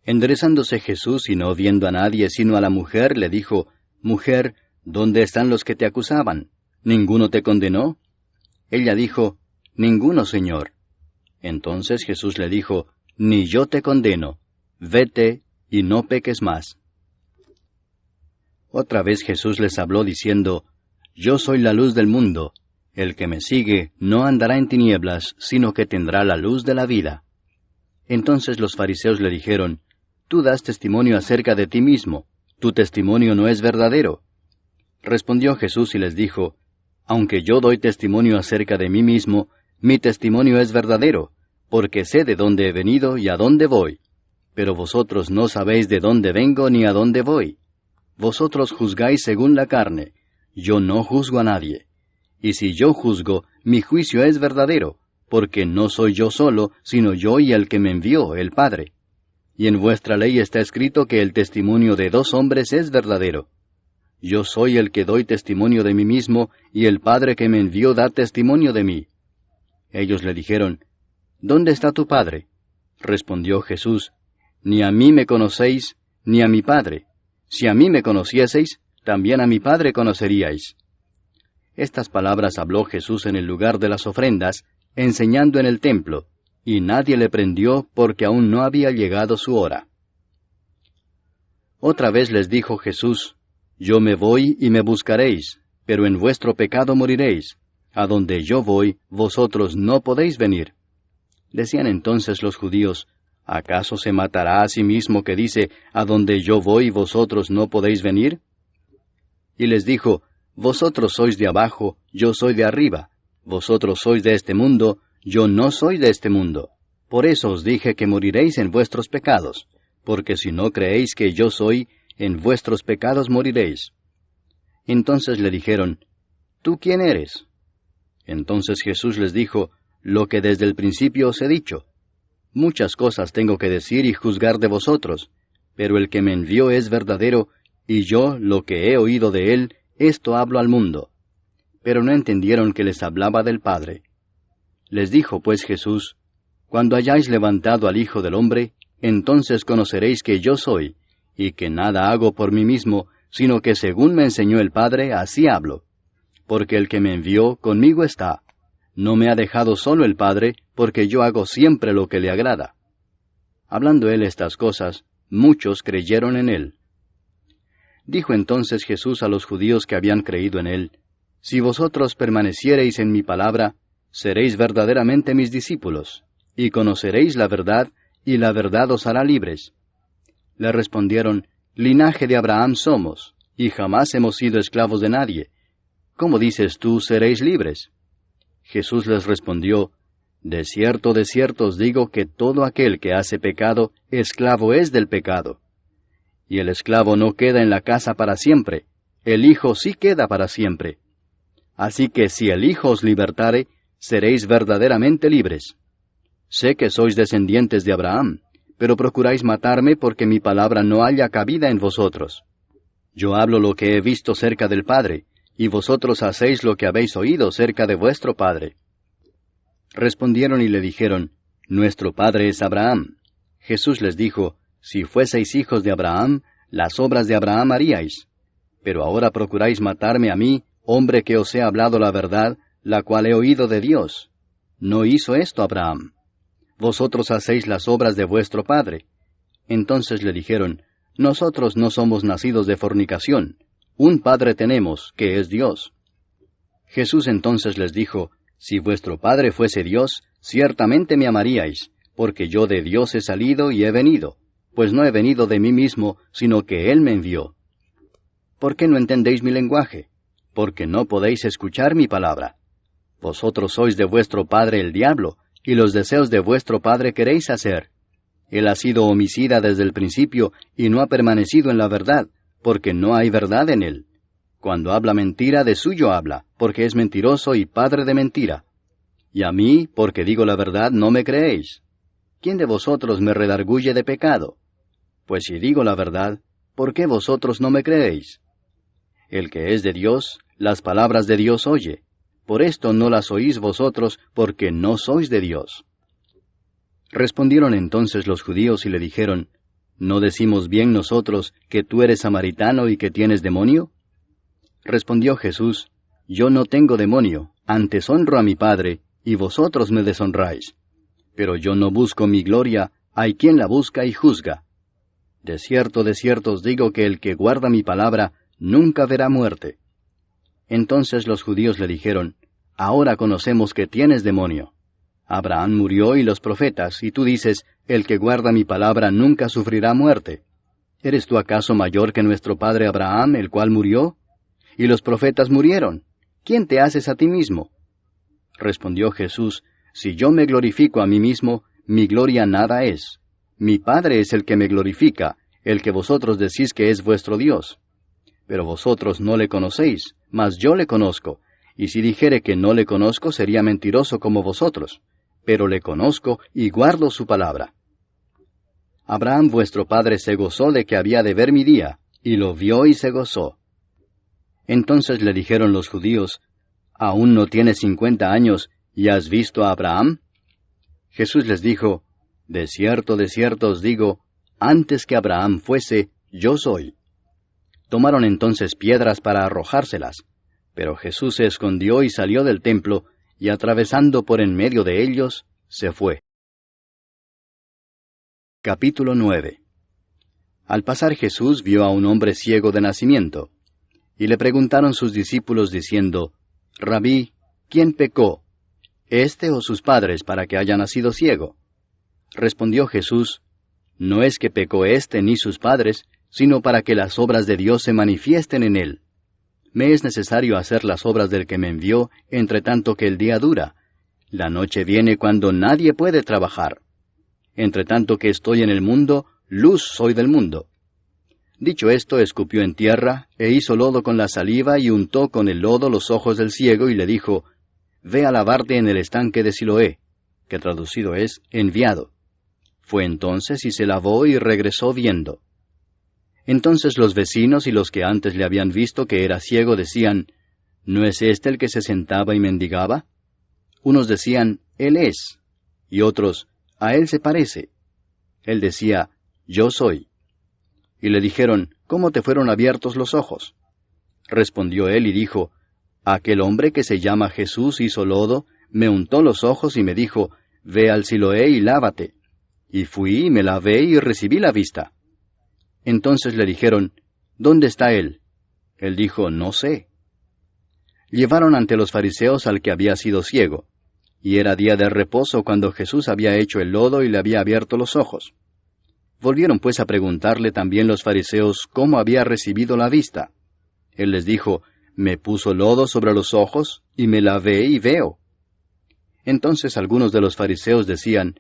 Enderezándose Jesús y no viendo a nadie sino a la mujer, le dijo, Mujer, ¿dónde están los que te acusaban? ¿Ninguno te condenó? Ella dijo, Ninguno, Señor. Entonces Jesús le dijo, Ni yo te condeno. Vete y no peques más. Otra vez Jesús les habló diciendo, Yo soy la luz del mundo. El que me sigue no andará en tinieblas, sino que tendrá la luz de la vida. Entonces los fariseos le dijeron, Tú das testimonio acerca de ti mismo, tu testimonio no es verdadero. Respondió Jesús y les dijo, Aunque yo doy testimonio acerca de mí mismo, mi testimonio es verdadero, porque sé de dónde he venido y a dónde voy. Pero vosotros no sabéis de dónde vengo ni a dónde voy. Vosotros juzgáis según la carne, yo no juzgo a nadie. Y si yo juzgo, mi juicio es verdadero, porque no soy yo solo, sino yo y el que me envió, el Padre. Y en vuestra ley está escrito que el testimonio de 2 hombres es verdadero. Yo soy el que doy testimonio de mí mismo, y el Padre que me envió da testimonio de mí. Ellos le dijeron, ¿Dónde está tu Padre? Respondió Jesús, Ni a mí me conocéis, ni a mi Padre. Si a mí me conocieseis, también a mi Padre conoceríais. Estas palabras habló Jesús en el lugar de las ofrendas, enseñando en el templo, y nadie le prendió porque aún no había llegado su hora. Otra vez les dijo Jesús, Yo me voy y me buscaréis, pero en vuestro pecado moriréis. A donde yo voy, vosotros no podéis venir. Decían entonces los judíos, ¿acaso se matará a sí mismo que dice, a donde yo voy vosotros no podéis venir? Y les dijo, Vosotros sois de abajo, yo soy de arriba. Vosotros sois de este mundo, yo no soy de este mundo. Por eso os dije que moriréis en vuestros pecados, porque si no creéis que yo soy, en vuestros pecados moriréis. Entonces le dijeron, ¿Tú quién eres? Entonces Jesús les dijo, Lo que desde el principio os he dicho. Muchas cosas tengo que decir y juzgar de vosotros, pero el que me envió es verdadero, y yo, lo que he oído de él, esto hablo al mundo. Pero no entendieron que les hablaba del Padre. Les dijo pues Jesús, Cuando hayáis levantado al Hijo del Hombre, entonces conoceréis que yo soy, y que nada hago por mí mismo, sino que según me enseñó el Padre, así hablo. Porque el que me envió conmigo está. No me ha dejado solo el Padre, porque yo hago siempre lo que le agrada. Hablando él estas cosas, muchos creyeron en él. Dijo entonces Jesús a los judíos que habían creído en él, Si vosotros permaneciereis en mi palabra, seréis verdaderamente mis discípulos, y conoceréis la verdad, y la verdad os hará libres. Le respondieron, Linaje de Abraham somos, y jamás hemos sido esclavos de nadie. ¿Cómo dices tú, seréis libres? Jesús les respondió, de cierto os digo que todo aquel que hace pecado, esclavo es del pecado. Y el esclavo no queda en la casa para siempre, el Hijo sí queda para siempre. Así que si el Hijo os libertare, seréis verdaderamente libres. Sé que sois descendientes de Abraham, pero procuráis matarme porque mi palabra no halla cabida en vosotros. Yo hablo lo que he visto cerca del Padre, y vosotros hacéis lo que habéis oído cerca de vuestro padre. Respondieron y le dijeron, Nuestro padre es Abraham. Jesús les dijo, Si fueseis hijos de Abraham, las obras de Abraham haríais. Pero ahora procuráis matarme a mí, hombre que os he hablado la verdad, la cual he oído de Dios. No hizo esto Abraham. Vosotros hacéis las obras de vuestro padre. Entonces le dijeron, Nosotros no somos nacidos de fornicación. Un Padre tenemos, que es Dios. Jesús entonces les dijo, Si vuestro Padre fuese Dios, ciertamente me amaríais, porque yo de Dios he salido y he venido, pues no he venido de mí mismo, sino que Él me envió. ¿Por qué no entendéis mi lenguaje? Porque no podéis escuchar mi palabra. Vosotros sois de vuestro padre el diablo, y los deseos de vuestro padre queréis hacer. Él ha sido homicida desde el principio, y no ha permanecido en la verdad, porque no hay verdad en él. Cuando habla mentira, de suyo habla, porque es mentiroso y padre de mentira. Y a mí, porque digo la verdad, no me creéis. ¿Quién de vosotros me redarguye de pecado? Pues si digo la verdad, ¿por qué vosotros no me creéis? El que es de Dios, las palabras de Dios oye. Por esto no las oís vosotros, porque no sois de Dios. Respondieron entonces los judíos y le dijeron, ¿No decimos bien nosotros que tú eres samaritano y que tienes demonio? Respondió Jesús, Yo no tengo demonio, antes honro a mi Padre, y vosotros me deshonráis. Pero yo no busco mi gloria, hay quien la busca y juzga. De cierto os digo que el que guarda mi palabra, nunca verá muerte. Entonces los judíos le dijeron, ahora conocemos que tienes demonio. Abraham murió y los profetas, y tú dices, el que guarda mi palabra nunca sufrirá muerte. ¿Eres tú acaso mayor que nuestro padre Abraham, el cual murió? Y los profetas murieron. ¿Quién te haces a ti mismo? Respondió Jesús, si yo me glorifico a mí mismo, mi gloria nada es. Mi Padre es el que me glorifica, el que vosotros decís que es vuestro Dios. Pero vosotros no le conocéis, mas yo le conozco, y si dijere que no le conozco sería mentiroso como vosotros, pero le conozco y guardo su palabra. Abraham vuestro padre se gozó de que había de ver mi día, y lo vio y se gozó. Entonces le dijeron los judíos, ¿aún no tienes 50 años, y has visto a Abraham? Jesús les dijo, de cierto os digo, antes que Abraham fuese, yo soy. Tomaron entonces piedras para arrojárselas, pero Jesús se escondió y salió del templo, y atravesando por en medio de ellos, se fue. Capítulo 9. Al pasar Jesús vio a un hombre ciego de nacimiento, y le preguntaron sus discípulos diciendo, Rabí, ¿quién pecó, éste o sus padres, para que haya nacido ciego? Respondió Jesús, no es que pecó éste ni sus padres, sino para que las obras de Dios se manifiesten en él. Me es necesario hacer las obras del que me envió, entre tanto que el día dura. La noche viene cuando nadie puede trabajar. Entre tanto que estoy en el mundo, luz soy del mundo. Dicho esto, escupió en tierra, e hizo lodo con la saliva, y untó con el lodo los ojos del ciego, y le dijo, Ve a lavarte en el estanque de Siloé, que traducido es, enviado. Fue entonces y se lavó y regresó viendo. Entonces los vecinos y los que antes le habían visto que era ciego decían, ¿no es este el que se sentaba y mendigaba? Unos decían, Él es, y otros, a él se parece. Él decía, yo soy. Y le dijeron, ¿cómo te fueron abiertos los ojos? Respondió él y dijo, aquel hombre que se llama Jesús hizo lodo, me untó los ojos y me dijo, ve al Siloé y lávate. Y fui y me lavé y recibí la vista. Entonces le dijeron, ¿dónde está él? Él dijo, no sé. Llevaron ante los fariseos al que había sido ciego. Y era día de reposo cuando Jesús había hecho el lodo y le había abierto los ojos. Volvieron pues a preguntarle también los fariseos cómo había recibido la vista. Él les dijo, me puso lodo sobre los ojos, y me lavé y veo. Entonces algunos de los fariseos decían,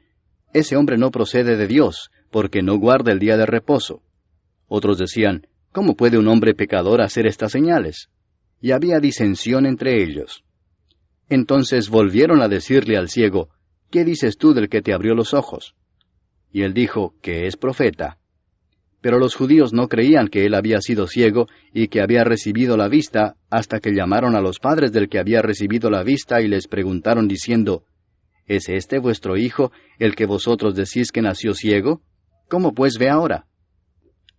ese hombre no procede de Dios, porque no guarda el día de reposo. Otros decían, ¿cómo puede un hombre pecador hacer estas señales? Y había disensión entre ellos. Entonces volvieron a decirle al ciego, ¿qué dices tú del que te abrió los ojos? Y él dijo, que es profeta. Pero los judíos no creían que él había sido ciego y que había recibido la vista, hasta que llamaron a los padres del que había recibido la vista y les preguntaron diciendo, ¿es este vuestro hijo, el que vosotros decís que nació ciego? ¿Cómo pues ve ahora?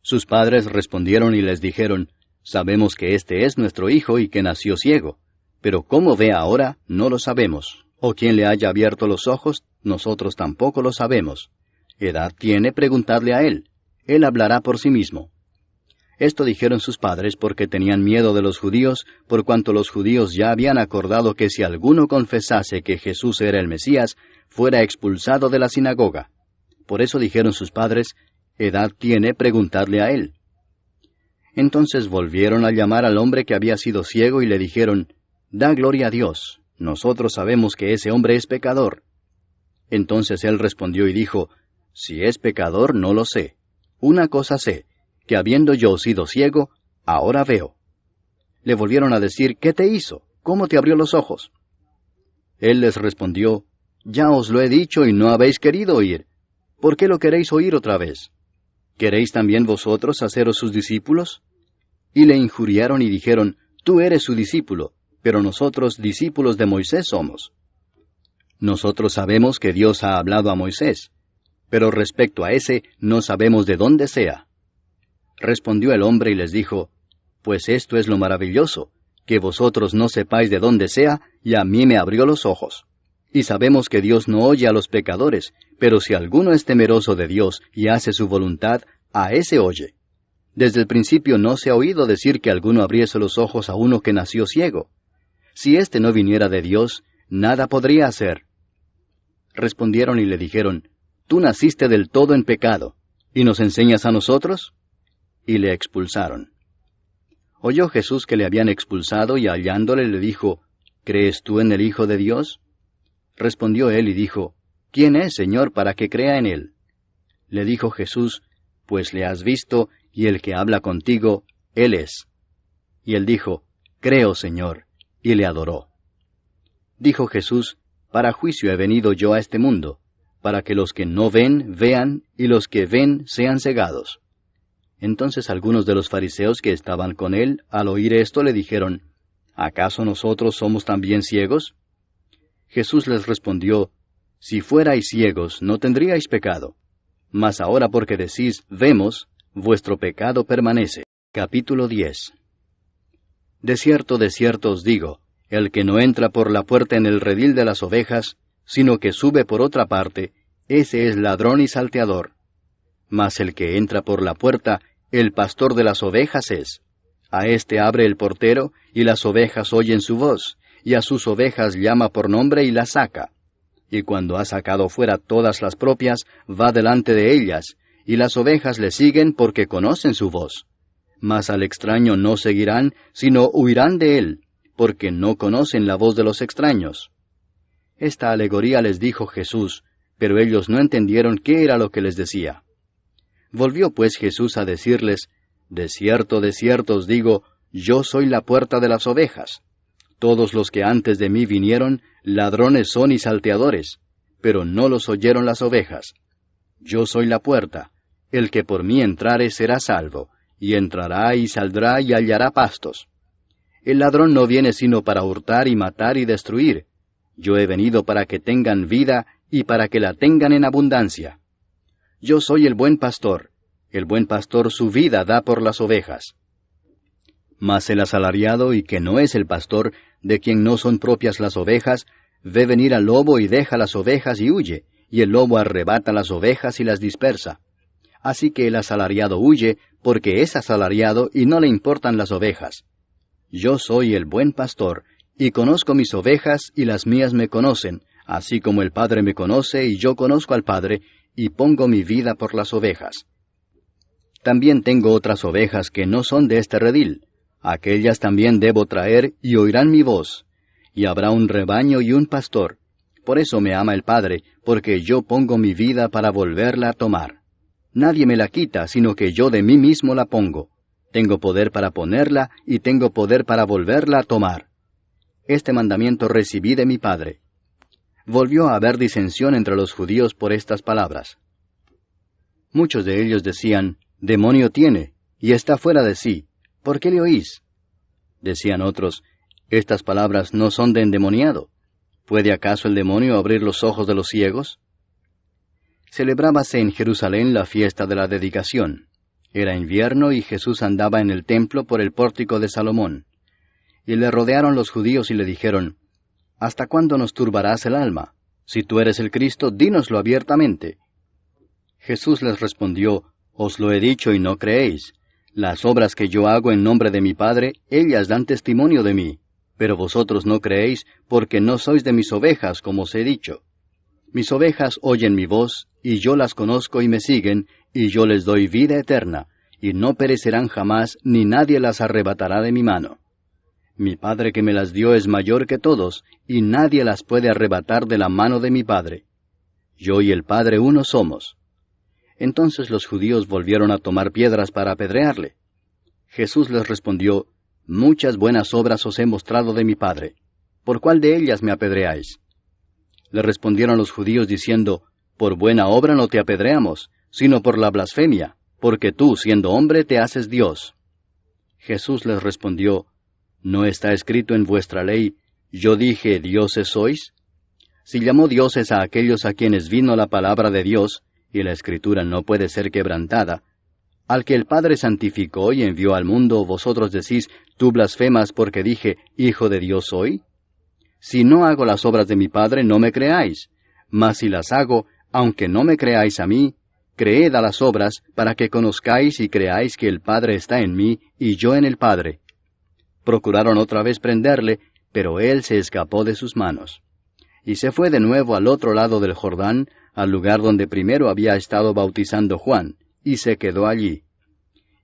Sus padres respondieron y les dijeron, sabemos que este es nuestro hijo y que nació ciego. Pero cómo ve ahora, no lo sabemos. O quién le haya abierto los ojos, nosotros tampoco lo sabemos. Edad tiene, preguntadle a él. Él hablará por sí mismo. Esto dijeron sus padres porque tenían miedo de los judíos, por cuanto los judíos ya habían acordado que si alguno confesase que Jesús era el Mesías, fuera expulsado de la sinagoga. Por eso dijeron sus padres, Edad tiene, preguntadle a él. Entonces volvieron a llamar al hombre que había sido ciego y le dijeron, da gloria a Dios, nosotros sabemos que ese hombre es pecador. Entonces él respondió y dijo, si es pecador no lo sé. Una cosa sé, que habiendo yo sido ciego, ahora veo. Le volvieron a decir, ¿qué te hizo? ¿Cómo te abrió los ojos? Él les respondió, ya os lo he dicho y no habéis querido oír. ¿Por qué lo queréis oír otra vez? ¿Queréis también vosotros haceros sus discípulos? Y le injuriaron y dijeron, tú eres su discípulo, pero nosotros discípulos de Moisés somos. Nosotros sabemos que Dios ha hablado a Moisés, pero respecto a ese no sabemos de dónde sea. Respondió el hombre y les dijo, pues esto es lo maravilloso, que vosotros no sepáis de dónde sea, y a mí me abrió los ojos. Y sabemos que Dios no oye a los pecadores, pero si alguno es temeroso de Dios y hace su voluntad, a ese oye. Desde el principio no se ha oído decir que alguno abriese los ojos a uno que nació ciego. Si éste no viniera de Dios, nada podría hacer. Respondieron y le dijeron, Tú naciste del todo en pecado, ¿y nos enseñas a nosotros? Y le expulsaron. Oyó Jesús que le habían expulsado, y hallándole le dijo, ¿Crees tú en el Hijo de Dios? Respondió él y dijo, ¿Quién es, Señor, para que crea en él? Le dijo Jesús, Pues le has visto, y el que habla contigo, él es. Y él dijo, Creo, Señor, y le adoró. Dijo Jesús, Para juicio he venido yo a este mundo, para que los que no ven, vean, y los que ven, sean cegados. Entonces algunos de los fariseos que estaban con él, al oír esto, le dijeron, ¿Acaso nosotros somos también ciegos? Jesús les respondió, Si fuerais ciegos, no tendríais pecado. Mas ahora porque decís, vemos, vuestro pecado permanece. Capítulo 10. De cierto os digo, el que no entra por la puerta en el redil de las ovejas, sino que sube por otra parte, ese es ladrón y salteador. Mas el que entra por la puerta, el pastor de las ovejas es. A éste abre el portero, y las ovejas oyen su voz, y a sus ovejas llama por nombre y las saca. Y cuando ha sacado fuera todas las propias, va delante de ellas, y las ovejas le siguen porque conocen su voz. Mas al extraño no seguirán, sino huirán de él, porque no conocen la voz de los extraños. Esta alegoría les dijo Jesús, pero ellos no entendieron qué era lo que les decía. Volvió pues Jesús a decirles, De cierto os digo, yo soy la puerta de las ovejas. Todos los que antes de mí vinieron, ladrones son y salteadores, pero no los oyeron las ovejas. Yo soy la puerta, el que por mí entrare será salvo, y entrará y saldrá y hallará pastos. El ladrón no viene sino para hurtar y matar y destruir. Yo he venido para que tengan vida y para que la tengan en abundancia. Yo soy el buen pastor su vida da por las ovejas. Mas el asalariado, y que no es el pastor, de quien no son propias las ovejas, ve venir al lobo y deja las ovejas y huye, y el lobo arrebata las ovejas y las dispersa. Así que el asalariado huye, porque es asalariado y no le importan las ovejas. Yo soy el buen pastor, y conozco mis ovejas, y las mías me conocen, así como el Padre me conoce, y yo conozco al Padre, y pongo mi vida por las ovejas. También tengo otras ovejas que no son de este redil. Aquellas también debo traer, y oirán mi voz. Y habrá un rebaño y un pastor. Por eso me ama el Padre, porque yo pongo mi vida para volverla a tomar. Nadie me la quita, sino que yo de mí mismo la pongo. Tengo poder para ponerla, y tengo poder para volverla a tomar. Este mandamiento recibí de mi Padre. Volvió a haber disensión entre los judíos por estas palabras. Muchos de ellos decían, Demonio tiene, y está fuera de sí. ¿Por qué le oís? Decían otros, Estas palabras no son de endemoniado. ¿Puede acaso el demonio abrir los ojos de los ciegos? Celebrábase en Jerusalén la fiesta de la dedicación. Era invierno y Jesús andaba en el templo por el pórtico de Salomón. Y le rodearon los judíos y le dijeron, ¿Hasta cuándo nos turbarás el alma? Si tú eres el Cristo, dínoslo abiertamente. Jesús les respondió, Os lo he dicho y no creéis. Las obras que yo hago en nombre de mi Padre, ellas dan testimonio de mí. Pero vosotros no creéis, porque no sois de mis ovejas, como os he dicho. Mis ovejas oyen mi voz, y yo las conozco y me siguen, y yo les doy vida eterna, y no perecerán jamás, ni nadie las arrebatará de mi mano. Mi Padre que me las dio es mayor que todos, y nadie las puede arrebatar de la mano de mi Padre. Yo y el Padre uno somos. Entonces los judíos volvieron a tomar piedras para apedrearle. Jesús les respondió, Muchas buenas obras os he mostrado de mi Padre. ¿Por cuál de ellas me apedreáis? Le respondieron los judíos diciendo, Por buena obra no te apedreamos, sino por la blasfemia, porque tú, siendo hombre, te haces Dios. Jesús les respondió, ¿No está escrito en vuestra ley, yo dije, dioses sois? Si llamó dioses a aquellos a quienes vino la palabra de Dios, y la Escritura no puede ser quebrantada, al que el Padre santificó y envió al mundo, vosotros decís, tú blasfemas porque dije, Hijo de Dios soy. Si no hago las obras de mi Padre, no me creáis, mas si las hago, aunque no me creáis a mí, creed a las obras, para que conozcáis y creáis que el Padre está en mí, y yo en el Padre. Procuraron otra vez prenderle, pero él se escapó de sus manos. Y se fue de nuevo al otro lado del Jordán, al lugar donde primero había estado bautizando Juan, y se quedó allí.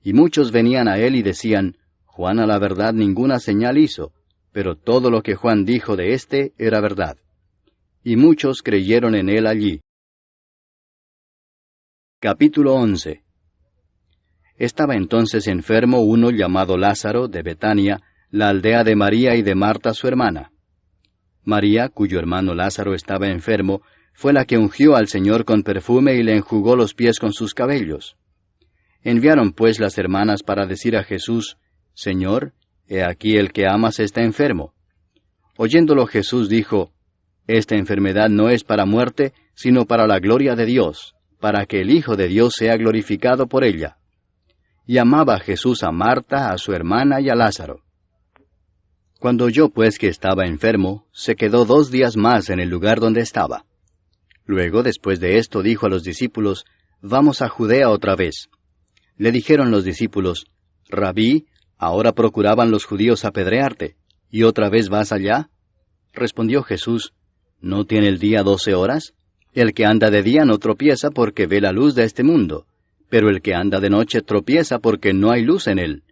Y muchos venían a él y decían, Juan a la verdad ninguna señal hizo, pero todo lo que Juan dijo de éste era verdad. Y muchos creyeron en él allí. Capítulo 11. Estaba entonces enfermo uno llamado Lázaro, de Betania, la aldea de María y de Marta su hermana. María, cuyo hermano Lázaro estaba enfermo, fue la que ungió al Señor con perfume y le enjugó los pies con sus cabellos. Enviaron pues las hermanas para decir a Jesús, Señor, he aquí el que amas está enfermo. Oyéndolo Jesús dijo, Esta enfermedad no es para muerte, sino para la gloria de Dios, para que el Hijo de Dios sea glorificado por ella. Y amaba Jesús a Marta, a su hermana y a Lázaro. Cuando oyó pues que estaba enfermo, se quedó 2 días más en el lugar donde estaba. Luego, después de esto, dijo a los discípulos, Vamos a Judea otra vez. Le dijeron los discípulos, Rabí, ahora procuraban los judíos apedrearte, ¿y otra vez vas allá? Respondió Jesús, ¿no tiene el día 12 horas? El que anda de día no tropieza porque ve la luz de este mundo, pero el que anda de noche tropieza porque no hay luz en él.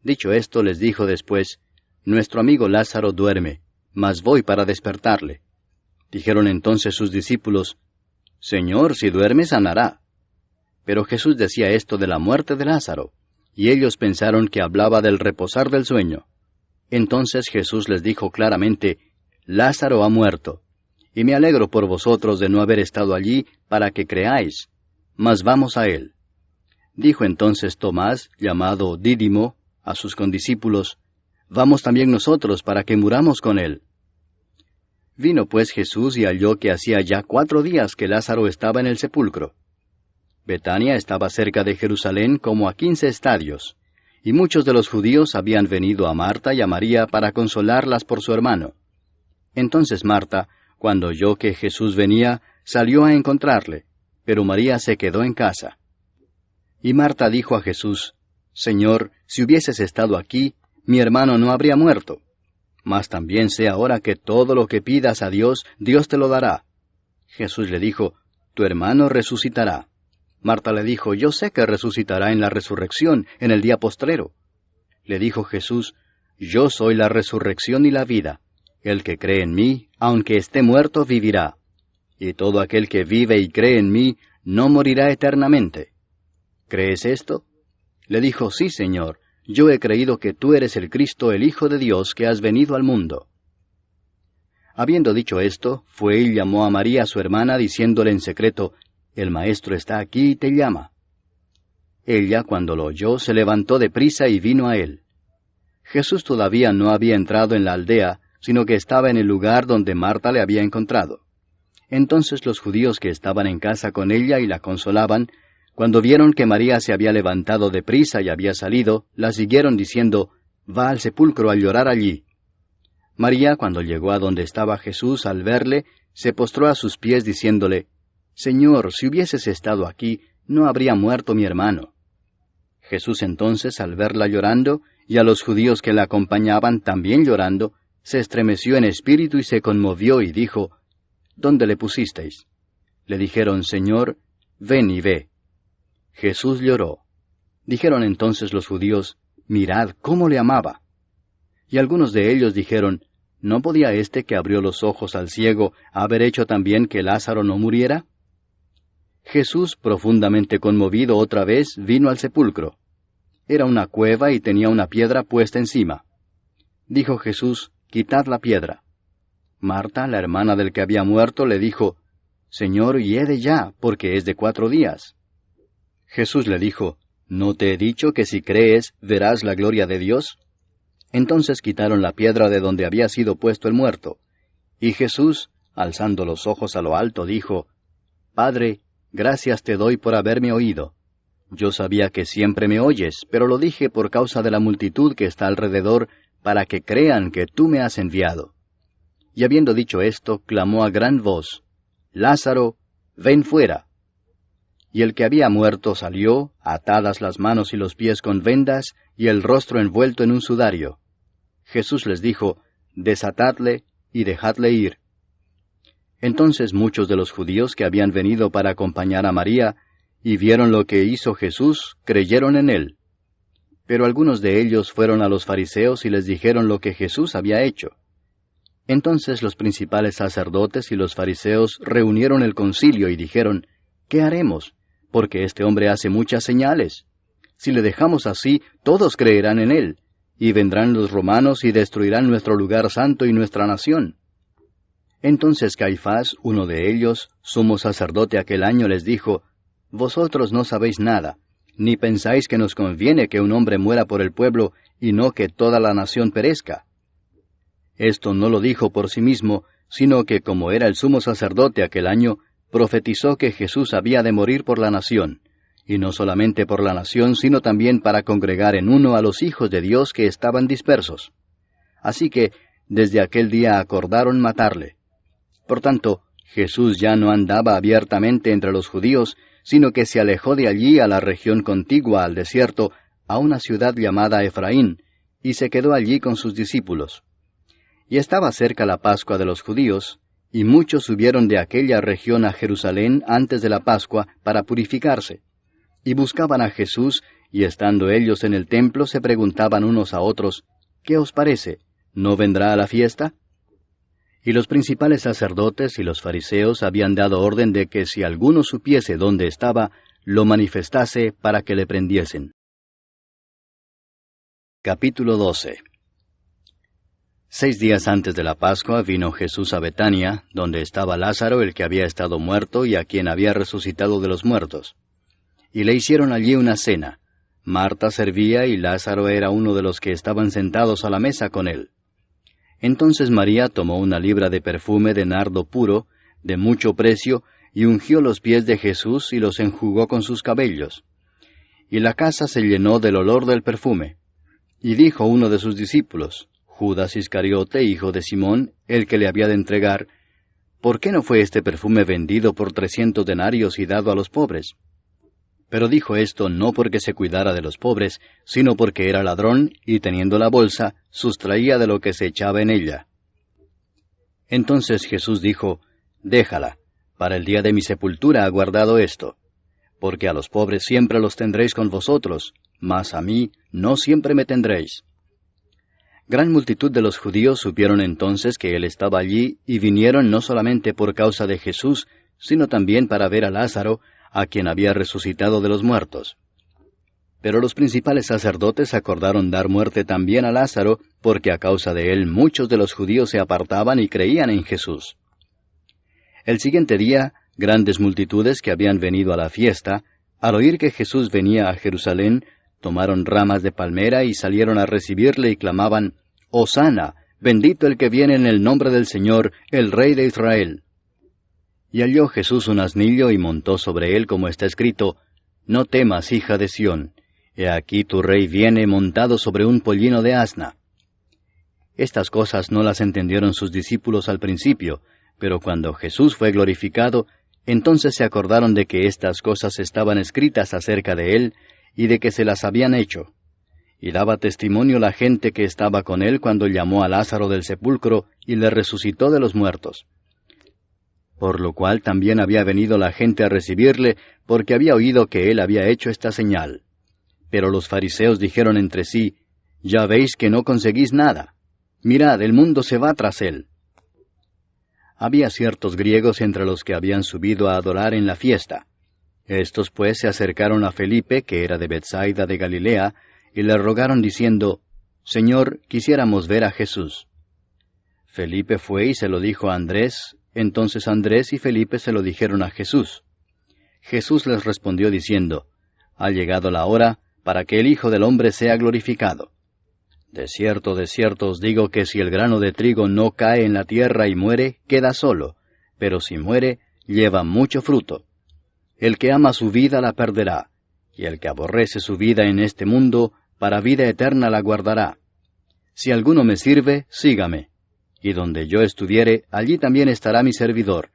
Dicho esto, les dijo después, Nuestro amigo Lázaro duerme, mas voy para despertarle. Dijeron entonces sus discípulos, Señor, si duerme sanará. Pero Jesús decía esto de la muerte de Lázaro, y ellos pensaron que hablaba del reposar del sueño. Entonces Jesús les dijo claramente, Lázaro ha muerto, y me alegro por vosotros de no haber estado allí para que creáis, mas vamos a él. Dijo entonces Tomás, llamado Dídimo, a sus condiscípulos, Vamos también nosotros para que muramos con él. Vino pues Jesús y halló que hacía ya 4 días que Lázaro estaba en el sepulcro. Betania estaba cerca de Jerusalén como a 15 estadios, y muchos de los judíos habían venido a Marta y a María para consolarlas por su hermano. Entonces Marta, cuando oyó que Jesús venía, salió a encontrarle, pero María se quedó en casa. Y Marta dijo a Jesús, Señor, si hubieses estado aquí, mi hermano no habría muerto. Mas también sé ahora que todo lo que pidas a Dios, Dios te lo dará. Jesús le dijo, Tu hermano resucitará. Marta le dijo, Yo sé que resucitará en la resurrección, en el día postrero. Le dijo Jesús, Yo soy la resurrección y la vida. El que cree en mí, aunque esté muerto, vivirá. Y todo aquel que vive y cree en mí, no morirá eternamente. ¿Crees esto? Le dijo, Sí, Señor. Yo he creído que tú eres el Cristo, el Hijo de Dios, que has venido al mundo. Habiendo dicho esto, fue y llamó a María su hermana, diciéndole en secreto, El Maestro está aquí y te llama. Ella, cuando lo oyó, se levantó de prisa y vino a él. Jesús todavía no había entrado en la aldea, sino que estaba en el lugar donde Marta le había encontrado. Entonces los judíos que estaban en casa con ella y la consolaban, cuando vieron que María se había levantado de prisa y había salido, la siguieron diciendo, Va al sepulcro a llorar allí. María, cuando llegó a donde estaba Jesús, al verle, se postró a sus pies diciéndole, Señor, si hubieses estado aquí, no habría muerto mi hermano. Jesús entonces, al verla llorando, y a los judíos que la acompañaban también llorando, se estremeció en espíritu y se conmovió y dijo, ¿Dónde le pusisteis? Le dijeron, Señor, ven y ve. Jesús lloró. Dijeron entonces los judíos, Mirad cómo le amaba. Y algunos de ellos dijeron, ¿No podía éste que abrió los ojos al ciego haber hecho también que Lázaro no muriera? Jesús, profundamente conmovido otra vez, vino al sepulcro. Era una cueva y tenía una piedra puesta encima. Dijo Jesús, Quitad la piedra. Marta, la hermana del que había muerto, le dijo, Señor, hiede ya, porque es de 4 días. Jesús le dijo, ¿No te he dicho que si crees, verás la gloria de Dios? Entonces quitaron la piedra de donde había sido puesto el muerto. Y Jesús, alzando los ojos a lo alto, dijo, Padre, gracias te doy por haberme oído. Yo sabía que siempre me oyes, pero lo dije por causa de la multitud que está alrededor, para que crean que tú me has enviado. Y habiendo dicho esto, clamó a gran voz, Lázaro, ven fuera. Y el que había muerto salió, atadas las manos y los pies con vendas, y el rostro envuelto en un sudario. Jesús les dijo, desatadle y dejadle ir. Entonces muchos de los judíos que habían venido para acompañar a María, y vieron lo que hizo Jesús, creyeron en él. Pero algunos de ellos fueron a los fariseos y les dijeron lo que Jesús había hecho. Entonces los principales sacerdotes y los fariseos reunieron el concilio y dijeron, ¿qué haremos? Porque este hombre hace muchas señales. Si le dejamos así, todos creerán en él, y vendrán los romanos y destruirán nuestro lugar santo y nuestra nación. Entonces Caifás, uno de ellos, sumo sacerdote aquel año, les dijo, Vosotros no sabéis nada, ni pensáis que nos conviene que un hombre muera por el pueblo, y no que toda la nación perezca. Esto no lo dijo por sí mismo, sino que como era el sumo sacerdote aquel año, profetizó que Jesús había de morir por la nación, y no solamente por la nación, sino también para congregar en uno a los hijos de Dios que estaban dispersos. Así que, desde aquel día acordaron matarle. Por tanto, Jesús ya no andaba abiertamente entre los judíos, sino que se alejó de allí a la región contigua al desierto, a una ciudad llamada Efraín, y se quedó allí con sus discípulos. Y estaba cerca la Pascua de los judíos, y muchos subieron de aquella región a Jerusalén antes de la Pascua para purificarse. Y buscaban a Jesús, y estando ellos en el templo se preguntaban unos a otros, ¿qué os parece? ¿No vendrá a la fiesta? Y los principales sacerdotes y los fariseos habían dado orden de que si alguno supiese dónde estaba, lo manifestase para que le prendiesen. Capítulo 12. 6 días antes de la Pascua vino Jesús a Betania, donde estaba Lázaro, el que había estado muerto y a quien había resucitado de los muertos. Y le hicieron allí una cena. Marta servía y Lázaro era uno de los que estaban sentados a la mesa con él. Entonces María tomó una libra de perfume de nardo puro, de mucho precio, y ungió los pies de Jesús y los enjugó con sus cabellos. Y la casa se llenó del olor del perfume. Y dijo uno de sus discípulos, Judas Iscariote, hijo de Simón, el que le había de entregar, ¿por qué no fue este perfume vendido por 300 denarios y dado a los pobres? Pero dijo esto no porque se cuidara de los pobres, sino porque era ladrón, y teniendo la bolsa, sustraía de lo que se echaba en ella. Entonces Jesús dijo, Déjala, para el día de mi sepultura ha guardado esto, porque a los pobres siempre los tendréis con vosotros, mas a mí no siempre me tendréis. Gran multitud de los judíos supieron entonces que él estaba allí, y vinieron no solamente por causa de Jesús, sino también para ver a Lázaro, a quien había resucitado de los muertos. Pero los principales sacerdotes acordaron dar muerte también a Lázaro, porque a causa de él muchos de los judíos se apartaban y creían en Jesús. El siguiente día, grandes multitudes que habían venido a la fiesta, al oír que Jesús venía a Jerusalén, tomaron ramas de palmera y salieron a recibirle y clamaban, «Hosana, bendito el que viene en el nombre del Señor, el Rey de Israel». Y halló Jesús un asnillo y montó sobre él, como está escrito, «No temas, hija de Sión, he aquí tu rey viene montado sobre un pollino de asna». Estas cosas no las entendieron sus discípulos al principio, pero cuando Jesús fue glorificado, entonces se acordaron de que estas cosas estaban escritas acerca de él, y de que se las habían hecho. Y daba testimonio la gente que estaba con él cuando llamó a Lázaro del sepulcro y le resucitó de los muertos. Por lo cual también había venido la gente a recibirle, porque había oído que él había hecho esta señal. Pero los fariseos dijeron entre sí, «Ya veis que no conseguís nada. Mirad, el mundo se va tras él». Había ciertos griegos entre los que habían subido a adorar en la fiesta. Estos pues se acercaron a Felipe, que era de Betsaida de Galilea, y le rogaron diciendo, «Señor, quisiéramos ver a Jesús». Felipe fue y se lo dijo a Andrés, entonces Andrés y Felipe se lo dijeron a Jesús. Jesús les respondió diciendo, «Ha llegado la hora para que el Hijo del Hombre sea glorificado. De cierto os digo que si el grano de trigo no cae en la tierra y muere, queda solo, pero si muere, lleva mucho fruto. El que ama su vida la perderá, y el que aborrece su vida en este mundo, para vida eterna la guardará. Si alguno me sirve, sígame, y donde yo estuviere, allí también estará mi servidor.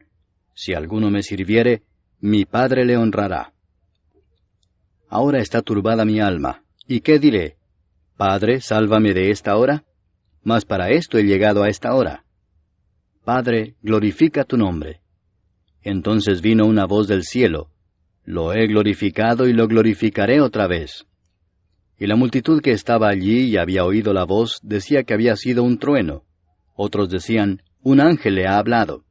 Si alguno me sirviere, mi Padre le honrará. Ahora está turbada mi alma, ¿y qué diré? Padre, sálvame de esta hora. mas para esto he llegado a esta hora. Padre, glorifica tu nombre. Entonces vino una voz del cielo, lo he glorificado y lo glorificaré otra vez. Y la multitud que estaba allí y había oído la voz decía que había sido un trueno. Otros decían, un ángel le ha hablado.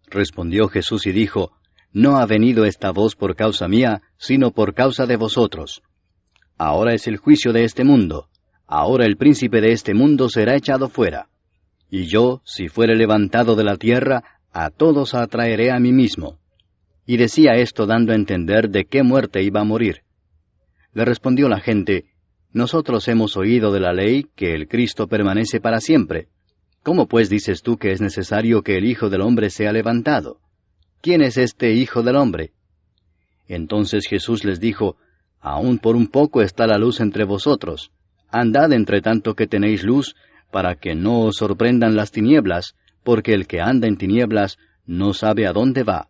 Respondió Jesús y dijo, no ha venido esta voz por causa mía, sino por causa de vosotros. Ahora es el juicio de este mundo. Ahora el príncipe de este mundo será echado fuera. Y yo, si fuere levantado de la tierra, a todos atraeré a mí mismo. Y decía esto dando a entender de qué muerte iba a morir. Le respondió la gente, nosotros hemos oído de la ley que el Cristo permanece para siempre. ¿Cómo pues dices tú que es necesario que el Hijo del Hombre sea levantado? ¿Quién es este Hijo del Hombre? Entonces Jesús les dijo, aún por un poco está la luz entre vosotros. Andad entre tanto que tenéis luz, para que no os sorprendan las tinieblas, porque el que anda en tinieblas no sabe a dónde va.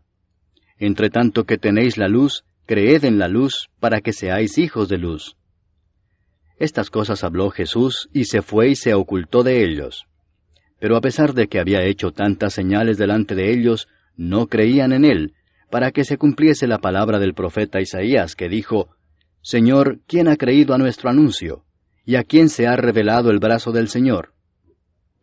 Entre tanto que tenéis la luz, creed en la luz, para que seáis hijos de luz. Estas cosas habló Jesús, y se fue y se ocultó de ellos. Pero a pesar de que había hecho tantas señales delante de ellos, no creían en él, para que se cumpliese la palabra del profeta Isaías, que dijo, Señor, ¿quién ha creído a nuestro anuncio? ¿Y a quién se ha revelado el brazo del Señor?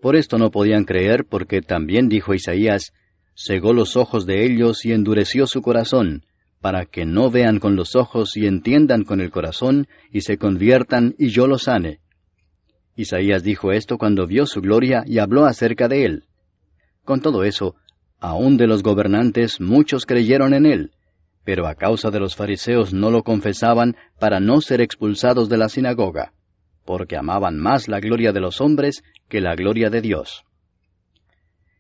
Por esto no podían creer, porque también dijo Isaías, cegó los ojos de ellos y endureció su corazón, para que no vean con los ojos y entiendan con el corazón, y se conviertan y yo los sane. Isaías dijo esto cuando vio su gloria y habló acerca de él. Con todo eso, aun de los gobernantes muchos creyeron en él, pero a causa de los fariseos no lo confesaban para no ser expulsados de la sinagoga, porque amaban más la gloria de los hombres que la gloria de Dios.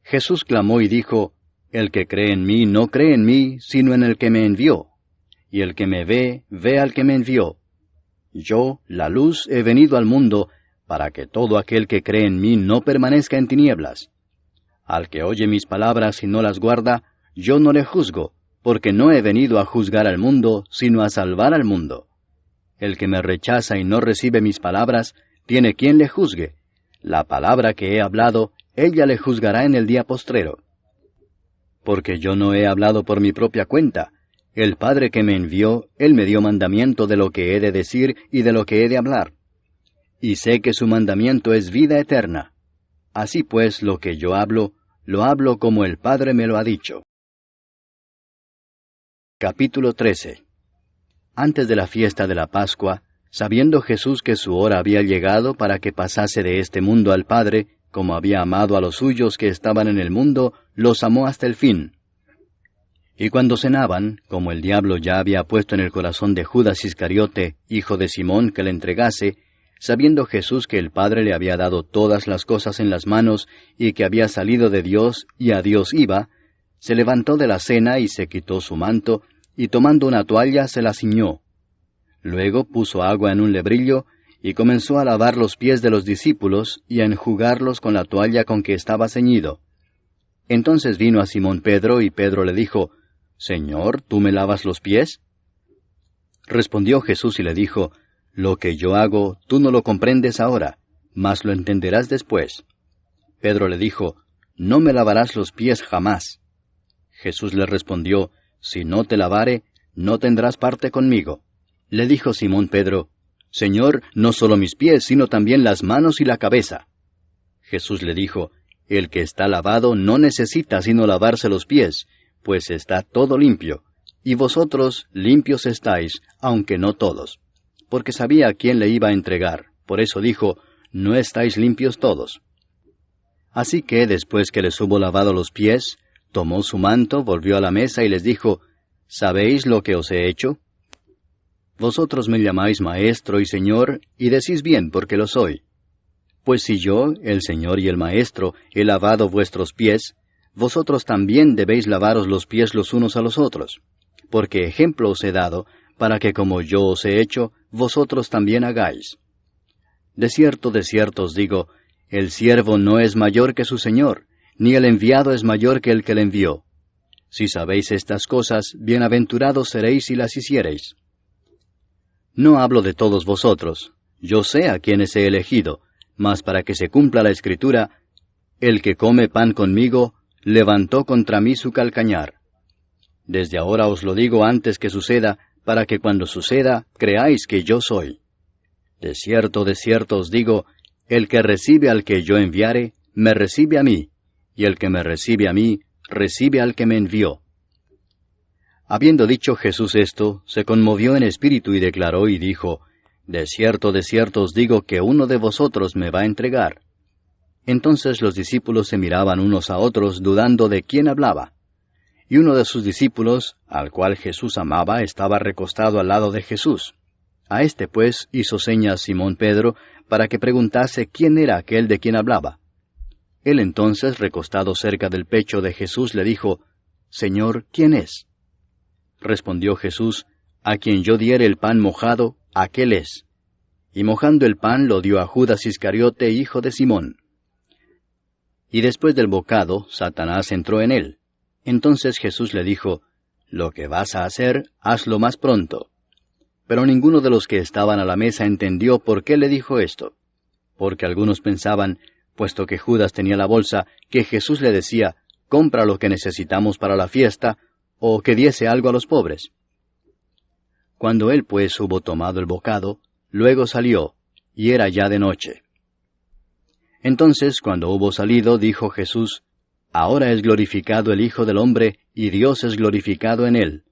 Jesús clamó y dijo, el que cree en mí no cree en mí, sino en el que me envió, y el que me ve, ve al que me envió. Yo, la luz, he venido al mundo, para que todo aquel que cree en mí no permanezca en tinieblas. Al que oye mis palabras y no las guarda, yo no le juzgo, porque no he venido a juzgar al mundo, sino a salvar al mundo. El que me rechaza y no recibe mis palabras, tiene quien le juzgue. La palabra que he hablado, ella le juzgará en el día postrero. Porque yo no he hablado por mi propia cuenta. El Padre que me envió, Él me dio mandamiento de lo que he de decir y de lo que he de hablar. Y sé que su mandamiento es vida eterna. Así pues, lo que yo hablo, lo hablo como el Padre me lo ha dicho. Capítulo 13. Antes de la fiesta de la Pascua, sabiendo Jesús que su hora había llegado para que pasase de este mundo al Padre, como había amado a los suyos que estaban en el mundo, los amó hasta el fin. Y cuando cenaban, como el diablo ya había puesto en el corazón de Judas Iscariote, hijo de Simón, que le entregase, sabiendo Jesús que el Padre le había dado todas las cosas en las manos, y que había salido de Dios y a Dios iba, se levantó de la cena y se quitó su manto, y tomando una toalla se la ciñó. Luego puso agua en un lebrillo, y comenzó a lavar los pies de los discípulos, y a enjugarlos con la toalla con que estaba ceñido. Entonces vino a Simón Pedro, y Pedro le dijo, Señor, ¿tú me lavas los pies? Respondió Jesús y le dijo, Lo que yo hago, tú no lo comprendes ahora, mas lo entenderás después. Pedro le dijo, No me lavarás los pies jamás. Jesús le respondió, Si no te lavare, no tendrás parte conmigo. Le dijo Simón Pedro, Señor, no solo mis pies, sino también las manos y la cabeza. Jesús le dijo, El que está lavado no necesita sino lavarse los pies, pues está todo limpio, y vosotros limpios estáis, aunque no todos. Porque sabía a quién le iba a entregar, por eso dijo, No estáis limpios todos. Así que, después que les hubo lavado los pies, tomó su manto, volvió a la mesa y les dijo, ¿Sabéis lo que os he hecho? Vosotros me llamáis Maestro y Señor, y decís bien, porque lo soy. Pues si yo, el Señor y el Maestro, he lavado vuestros pies, vosotros también debéis lavaros los pies los unos a los otros. Porque ejemplo os he dado, para que como yo os he hecho, vosotros también hagáis. De cierto os digo, el siervo no es mayor que su Señor, ni el enviado es mayor que el que le envió. Si sabéis estas cosas, bienaventurados seréis si las hiciereis. No hablo de todos vosotros, yo sé a quienes he elegido, mas para que se cumpla la Escritura, el que come pan conmigo, levantó contra mí su calcañar. Desde ahora os lo digo antes que suceda, para que cuando suceda, creáis que yo soy. De cierto os digo, el que recibe al que yo enviare, me recibe a mí, y el que me recibe a mí, recibe al que me envió. Habiendo dicho Jesús esto, se conmovió en espíritu y declaró y dijo, De cierto os digo que uno de vosotros me va a entregar. Entonces los discípulos se miraban unos a otros, dudando de quién hablaba. Y uno de sus discípulos, al cual Jesús amaba, estaba recostado al lado de Jesús. A este pues hizo señas Simón Pedro, para que preguntase quién era aquel de quien hablaba. Él entonces, recostado cerca del pecho de Jesús, le dijo, Señor, ¿quién es? Respondió Jesús, A quien yo diere el pan mojado, aquel es. Y mojando el pan lo dio a Judas Iscariote, hijo de Simón. Y después del bocado, Satanás entró en él. Entonces Jesús le dijo, Lo que vas a hacer, hazlo más pronto. Pero ninguno de los que estaban a la mesa entendió por qué le dijo esto. Porque algunos pensaban, puesto que Judas tenía la bolsa, que Jesús le decía, Compra lo que necesitamos para la fiesta, o que diese algo a los pobres. Cuando él pues hubo tomado el bocado, luego salió, y era ya de noche. Entonces, cuando hubo salido, dijo Jesús, Ahora es glorificado el Hijo del Hombre, y Dios es glorificado en él.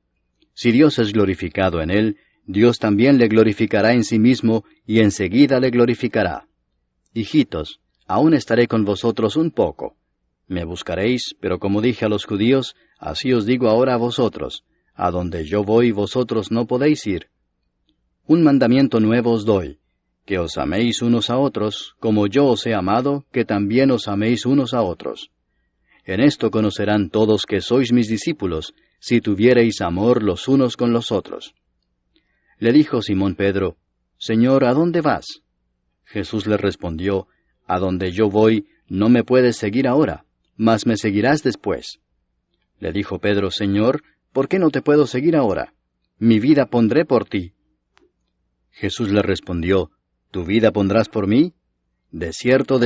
Si Dios es glorificado en él, Dios también le glorificará en sí mismo, y enseguida le glorificará. Hijitos, aún estaré con vosotros un poco. Me buscaréis, pero como dije a los judíos, así os digo ahora a vosotros, a donde yo voy vosotros no podéis ir. Un mandamiento nuevo os doy, que os améis unos a otros, como yo os he amado, que también os améis unos a otros. En esto conocerán todos que sois mis discípulos, si tuviereis amor los unos con los otros. Le dijo Simón Pedro, Señor, ¿a dónde vas? Jesús le respondió, A donde yo voy, no me puedes seguir ahora, mas me seguirás después. Le dijo Pedro, Señor, ¿por qué no te puedo seguir ahora? Mi vida pondré por ti. Jesús le respondió, ¿Tu vida pondrás por mí? De cierto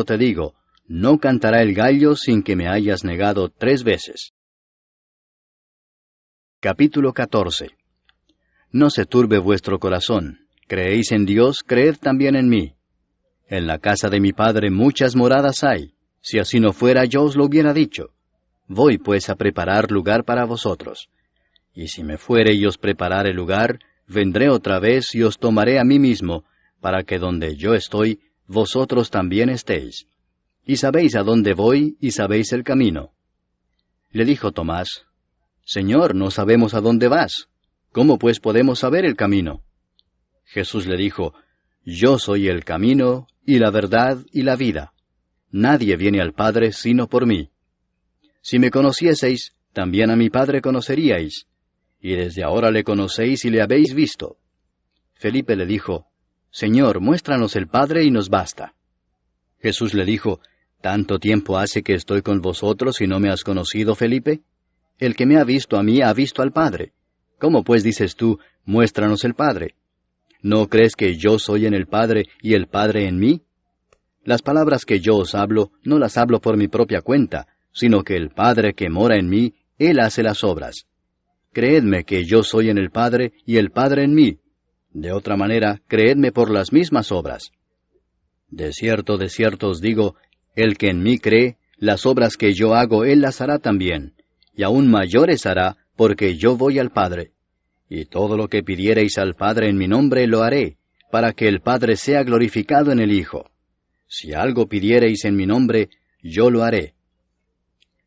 te digo, no cantará el gallo sin que me hayas negado 3 veces. Capítulo 14. No se turbe vuestro corazón. Creéis en Dios, creed también en mí. En la casa de mi Padre muchas moradas hay. Si así no fuera, yo os lo hubiera dicho. Voy pues a preparar lugar para vosotros. Y si me fuere y os preparare lugar, vendré otra vez y os tomaré a mí mismo, para que donde yo estoy, vosotros también estéis. Y sabéis a dónde voy, y sabéis el camino. Le dijo Tomás, Señor, no sabemos a dónde vas. ¿Cómo pues podemos saber el camino? Jesús le dijo, Yo soy el camino, y la verdad, y la vida. Nadie viene al Padre sino por mí. Si me conocieseis, también a mi Padre conoceríais, y desde ahora le conocéis y le habéis visto. Felipe le dijo, Señor, muéstranos el Padre y nos basta. Jesús le dijo, ¿Tanto tiempo hace que estoy con vosotros y no me has conocido, Felipe? El que me ha visto a mí ha visto al Padre. ¿Cómo pues dices tú, muéstranos el Padre? ¿No crees que yo soy en el Padre y el Padre en mí? Las palabras que yo os hablo, no las hablo por mi propia cuenta, sino que el Padre que mora en mí, Él hace las obras. Creedme que yo soy en el Padre y el Padre en mí. De otra manera, creedme por las mismas obras. De cierto os digo, el que en mí cree, las obras que yo hago Él las hará también, y aún mayores hará, porque yo voy al Padre. Y todo lo que pidiereis al Padre en mi nombre lo haré, para que el Padre sea glorificado en el Hijo. Si algo pidiereis en mi nombre, yo lo haré.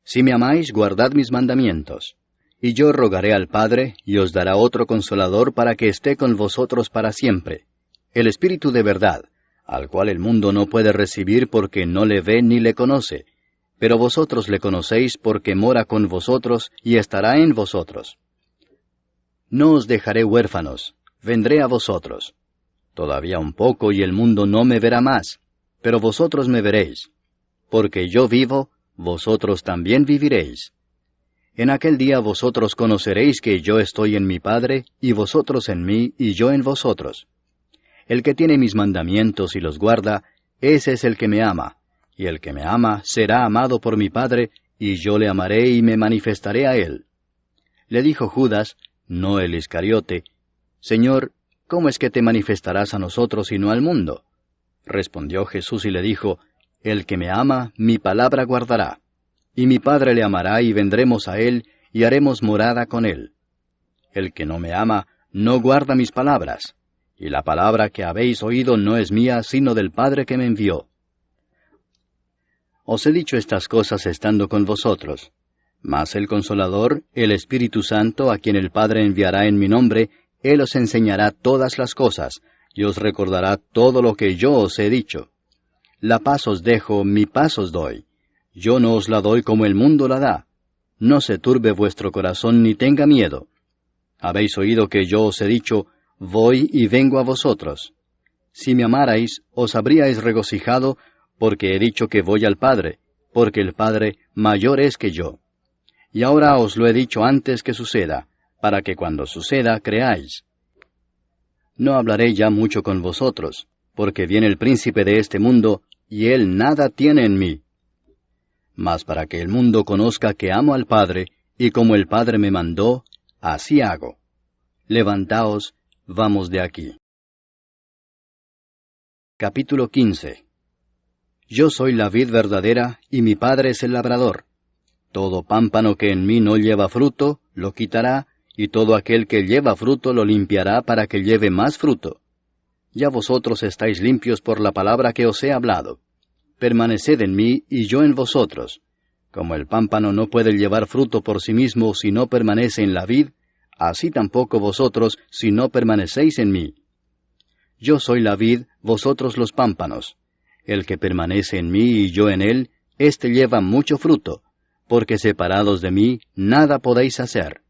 Si me amáis, guardad mis mandamientos. Y yo rogaré al Padre, y os dará otro Consolador para que esté con vosotros para siempre, el Espíritu de verdad, al cual el mundo no puede recibir porque no le ve ni le conoce, pero vosotros le conocéis porque mora con vosotros y estará en vosotros. No os dejaré huérfanos, vendré a vosotros. Todavía un poco y el mundo no me verá más, pero vosotros me veréis. Porque yo vivo, vosotros también viviréis. En aquel día vosotros conoceréis que yo estoy en mi Padre, y vosotros en mí, y yo en vosotros. El que tiene mis mandamientos y los guarda, ese es el que me ama, y el que me ama será amado por mi Padre, y yo le amaré y me manifestaré a él. Le dijo Judas, no el Iscariote, Señor, ¿cómo es que te manifestarás a nosotros y no al mundo? Respondió Jesús y le dijo, El que me ama, mi palabra guardará, y mi Padre le amará y vendremos a él, y haremos morada con él. El que no me ama, no guarda mis palabras, y la palabra que habéis oído no es mía, sino del Padre que me envió. Os he dicho estas cosas estando con vosotros. Mas el Consolador, el Espíritu Santo, a quien el Padre enviará en mi nombre, Él os enseñará todas las cosas, y os recordará todo lo que yo os he dicho. La paz os dejo, mi paz os doy. Yo no os la doy como el mundo la da. No se turbe vuestro corazón ni tenga miedo. Habéis oído que yo os he dicho, voy y vengo a vosotros. Si me amarais, os habríais regocijado, porque he dicho que voy al Padre, porque el Padre mayor es que yo. Y ahora os lo he dicho antes que suceda, para que cuando suceda creáis. No hablaré ya mucho con vosotros, porque viene el príncipe de este mundo, y él nada tiene en mí. Mas para que el mundo conozca que amo al Padre, y como el Padre me mandó, así hago. Levantaos, vamos de aquí. Capítulo 15. Yo soy la vid verdadera, y mi Padre es el labrador. Todo pámpano que en mí no lleva fruto, lo quitará, y todo aquel que lleva fruto lo limpiará para que lleve más fruto. Ya vosotros estáis limpios por la palabra que os he hablado. Permaneced en mí, y yo en vosotros. Como el pámpano no puede llevar fruto por sí mismo si no permanece en la vid, así tampoco vosotros si no permanecéis en mí. Yo soy la vid, vosotros los pámpanos. El que permanece en mí y yo en él, éste lleva mucho fruto, porque separados de mí nada podéis hacer.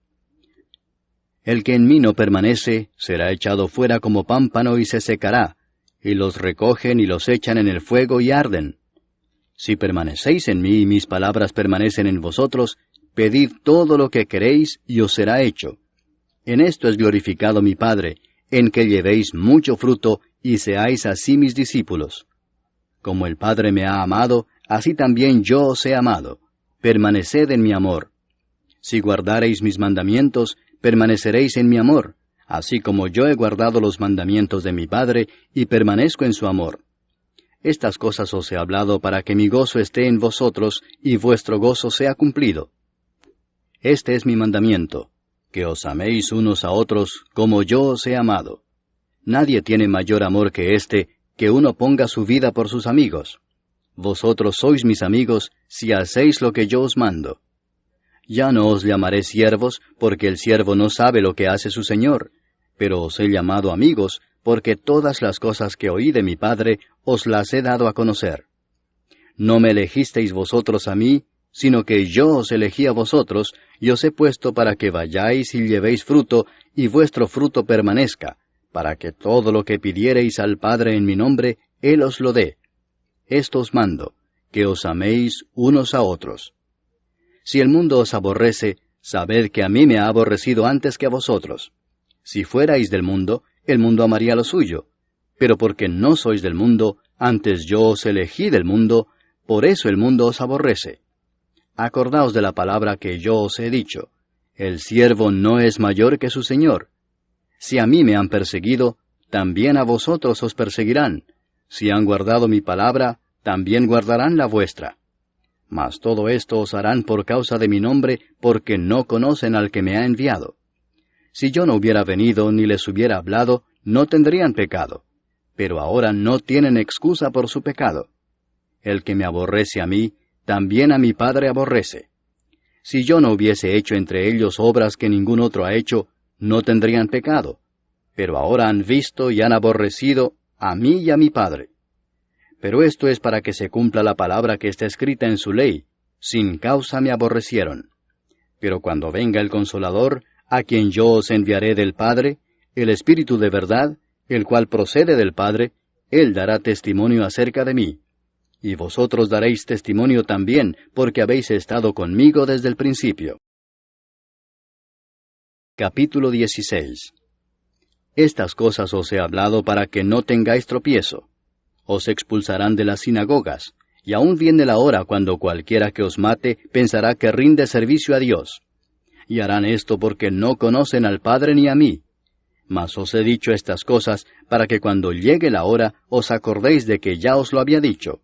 El que en mí no permanece, será echado fuera como pámpano y se secará, y los recogen y los echan en el fuego y arden. Si permanecéis en mí y mis palabras permanecen en vosotros, pedid todo lo que queréis y os será hecho. En esto es glorificado mi Padre, en que llevéis mucho fruto y seáis así mis discípulos. Como el Padre me ha amado, así también yo os he amado. Permaneced en mi amor. Si guardareis mis mandamientos, permaneceréis en mi amor, así como yo he guardado los mandamientos de mi Padre y permanezco en su amor. Estas cosas os he hablado para que mi gozo esté en vosotros y vuestro gozo sea cumplido. Este es mi mandamiento, que os améis unos a otros como yo os he amado. Nadie tiene mayor amor que este, que uno ponga su vida por sus amigos. Vosotros sois mis amigos si hacéis lo que yo os mando. Ya no os llamaré siervos, porque el siervo no sabe lo que hace su señor, pero os he llamado amigos, porque todas las cosas que oí de mi Padre os las he dado a conocer. No me elegisteis vosotros a mí, sino que yo os elegí a vosotros, y os he puesto para que vayáis y llevéis fruto, y vuestro fruto permanezca, para que todo lo que pidiereis al Padre en mi nombre, Él os lo dé. Esto os mando, que os améis unos a otros. Si el mundo os aborrece, sabed que a mí me ha aborrecido antes que a vosotros. Si fuerais del mundo, el mundo amaría lo suyo. Pero porque no sois del mundo, antes yo os elegí del mundo, por eso el mundo os aborrece. Acordaos de la palabra que yo os he dicho. El siervo no es mayor que su señor. Si a mí me han perseguido, también a vosotros os perseguirán. Si han guardado mi palabra, también guardarán la vuestra. Mas todo esto os harán por causa de mi nombre, porque no conocen al que me ha enviado. Si yo no hubiera venido ni les hubiera hablado, no tendrían pecado. Pero ahora no tienen excusa por su pecado. El que me aborrece a mí, también a mi Padre aborrece. Si yo no hubiese hecho entre ellos obras que ningún otro ha hecho, no tendrían pecado. Pero ahora han visto y han aborrecido a mí y a mi Padre. Pero esto es para que se cumpla la palabra que está escrita en su ley: sin causa me aborrecieron. Pero cuando venga el Consolador, a quien yo os enviaré del Padre, el Espíritu de verdad, el cual procede del Padre, Él dará testimonio acerca de mí. Y vosotros daréis testimonio también, porque habéis estado conmigo desde el principio. Capítulo 16. Estas cosas os he hablado para que no tengáis tropiezo. os expulsarán de las sinagogas, y aún viene la hora cuando cualquiera que os mate pensará que rinde servicio a Dios. Y harán esto porque no conocen al Padre ni a mí. Mas os he dicho estas cosas para que cuando llegue la hora os acordéis de que ya os lo había dicho.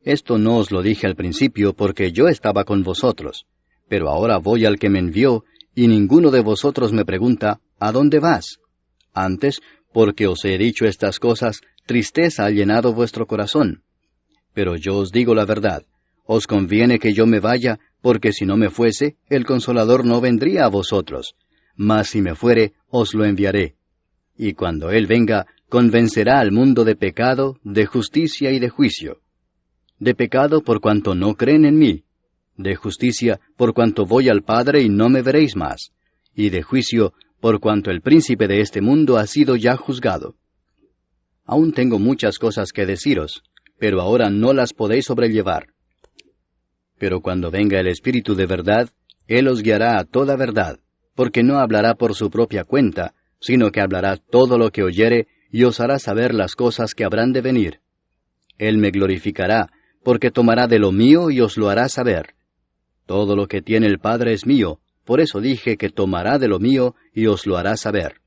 Esto no os lo dije al principio porque yo estaba con vosotros, pero ahora voy al que me envió, y ninguno de vosotros me pregunta, ¿a dónde vas? Antes, porque os he dicho estas cosas, tristeza ha llenado vuestro corazón. Pero yo os digo la verdad, os conviene que yo me vaya, porque si no me fuese, el Consolador no vendría a vosotros, mas si me fuere, os lo enviaré. Y cuando Él venga, convencerá al mundo de pecado, de justicia y de juicio. De pecado por cuanto no creen en mí, de justicia por cuanto voy al Padre y no me veréis más, y de juicio por cuanto el príncipe de este mundo ha sido ya juzgado. Aún tengo muchas cosas que deciros, pero ahora no las podéis sobrellevar. Pero cuando venga el Espíritu de verdad, Él os guiará a toda verdad, porque no hablará por su propia cuenta, sino que hablará todo lo que oyere, y os hará saber las cosas que habrán de venir. Él me glorificará, porque tomará de lo mío y os lo hará saber. Todo lo que tiene el Padre es mío, por eso dije que tomará de lo mío y os lo hará saber.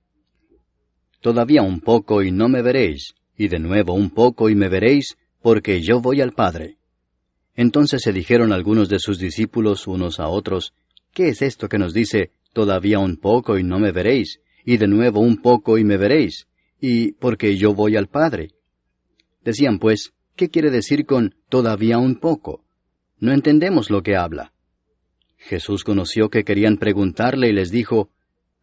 Todavía un poco y no me veréis, y de nuevo un poco y me veréis, porque yo voy al Padre. Entonces se dijeron algunos de sus discípulos unos a otros, ¿qué es esto que nos dice, todavía un poco y no me veréis, y de nuevo un poco y me veréis, y porque yo voy al Padre? Decían pues, ¿qué quiere decir con todavía un poco? No entendemos lo que habla. Jesús conoció que querían preguntarle y les dijo,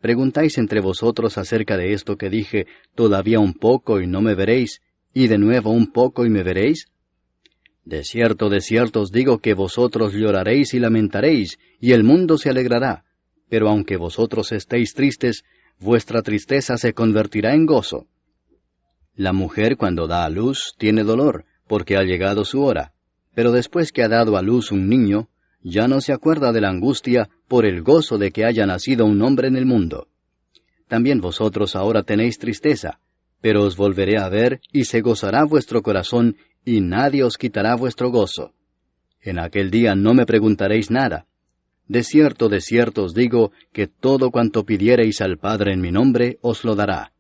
¿preguntáis entre vosotros acerca de esto que dije, todavía un poco y no me veréis, y de nuevo un poco y me veréis? De cierto os digo que vosotros lloraréis y lamentaréis, y el mundo se alegrará, pero aunque vosotros estéis tristes, vuestra tristeza se convertirá en gozo. La mujer cuando da a luz tiene dolor, porque ha llegado su hora, pero después que ha dado a luz un niño, ya no se acuerda de la angustia por el gozo de que haya nacido un hombre en el mundo. También vosotros ahora tenéis tristeza, pero os volveré a ver, y se gozará vuestro corazón, y nadie os quitará vuestro gozo. En aquel día no me preguntaréis nada. De cierto os digo, que todo cuanto pidiereis al Padre en mi nombre, os lo dará.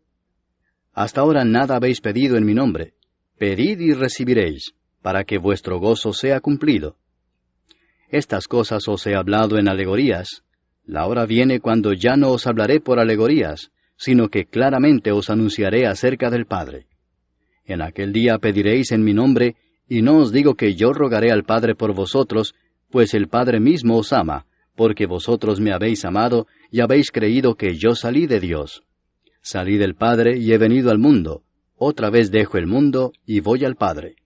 Hasta ahora nada habéis pedido en mi nombre. Pedid y recibiréis, para que vuestro gozo sea cumplido. Estas cosas os he hablado en alegorías. La hora viene cuando ya no os hablaré por alegorías, sino que claramente os anunciaré acerca del Padre. En aquel día pediréis en mi nombre, y no os digo que yo rogaré al Padre por vosotros, pues el Padre mismo os ama, porque vosotros me habéis amado y habéis creído que yo salí de Dios. Salí del Padre y he venido al mundo. Otra vez dejo el mundo y voy al Padre.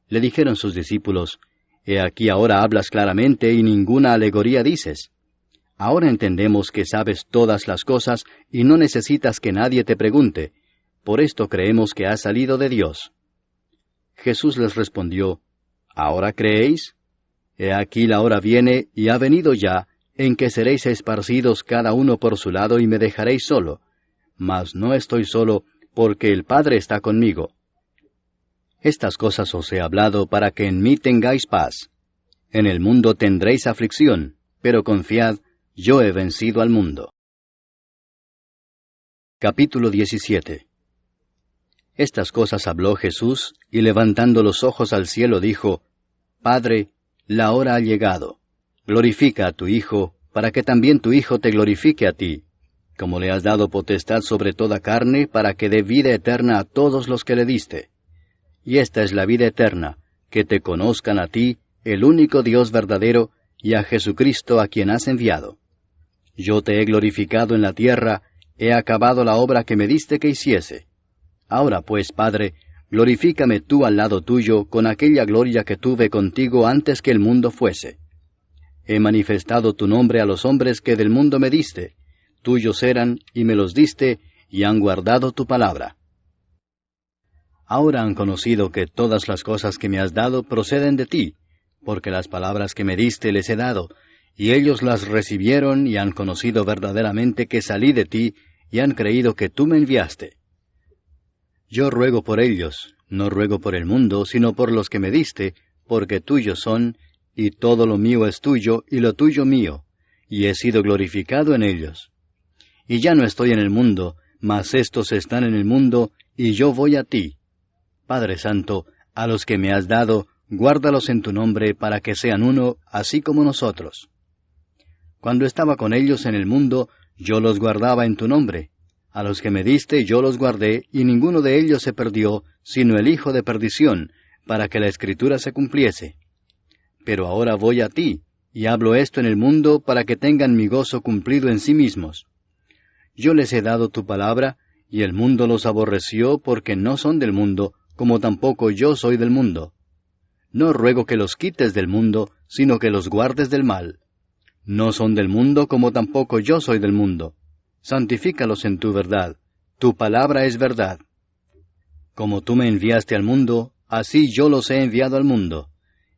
Le dijeron sus discípulos, He aquí ahora hablas claramente y ninguna alegoría dices. Ahora entendemos que sabes todas las cosas y no necesitas que nadie te pregunte. Por esto creemos que has salido de Dios. Jesús les respondió, ¿ahora creéis? He aquí la hora viene, y ha venido ya, en que seréis esparcidos cada uno por su lado y me dejaréis solo. Mas no estoy solo, porque el Padre está conmigo. Estas cosas os he hablado para que en mí tengáis paz. En el mundo tendréis aflicción, pero confiad, yo he vencido al mundo. Capítulo 17. Estas cosas habló Jesús, y levantando los ojos al cielo dijo, Padre, la hora ha llegado. Glorifica a tu Hijo, para que también tu Hijo te glorifique a ti, como le has dado potestad sobre toda carne, para que dé vida eterna a todos los que le diste. Y esta es la vida eterna, que te conozcan a ti, el único Dios verdadero, y a Jesucristo a quien has enviado. Yo te he glorificado en la tierra, he acabado la obra que me diste que hiciese. Ahora pues, Padre, glorifícame tú al lado tuyo con aquella gloria que tuve contigo antes que el mundo fuese. He manifestado tu nombre a los hombres que del mundo me diste, tuyos eran, y me los diste, y han guardado tu palabra. Ahora han conocido que todas las cosas que me has dado proceden de ti, porque las palabras que me diste les he dado, y ellos las recibieron y han conocido verdaderamente que salí de ti, y han creído que tú me enviaste. Yo ruego por ellos, No ruego por el mundo, sino por los que me diste, porque tuyos son, y todo lo mío es tuyo, y lo tuyo mío, y he sido glorificado en ellos. Y ya no estoy en el mundo, mas éstos están en el mundo, y yo voy a ti. Padre Santo, a los que me has dado, guárdalos en tu nombre, para que sean uno, así como nosotros. Cuando estaba con ellos en el mundo, yo los guardaba en tu nombre. A los que me diste yo los guardé, y ninguno de ellos se perdió, sino el hijo de perdición, para que la Escritura se cumpliese. Pero ahora voy a ti, y hablo esto en el mundo, para que tengan mi gozo cumplido en sí mismos. Yo les he dado tu palabra, y el mundo los aborreció, porque no son del mundo, como tampoco yo soy del mundo. No ruego que los quites del mundo, sino que los guardes del mal. No son del mundo, como tampoco yo soy del mundo. Santifícalos en tu verdad. Tu palabra es verdad. Como tú me enviaste al mundo, así yo los he enviado al mundo.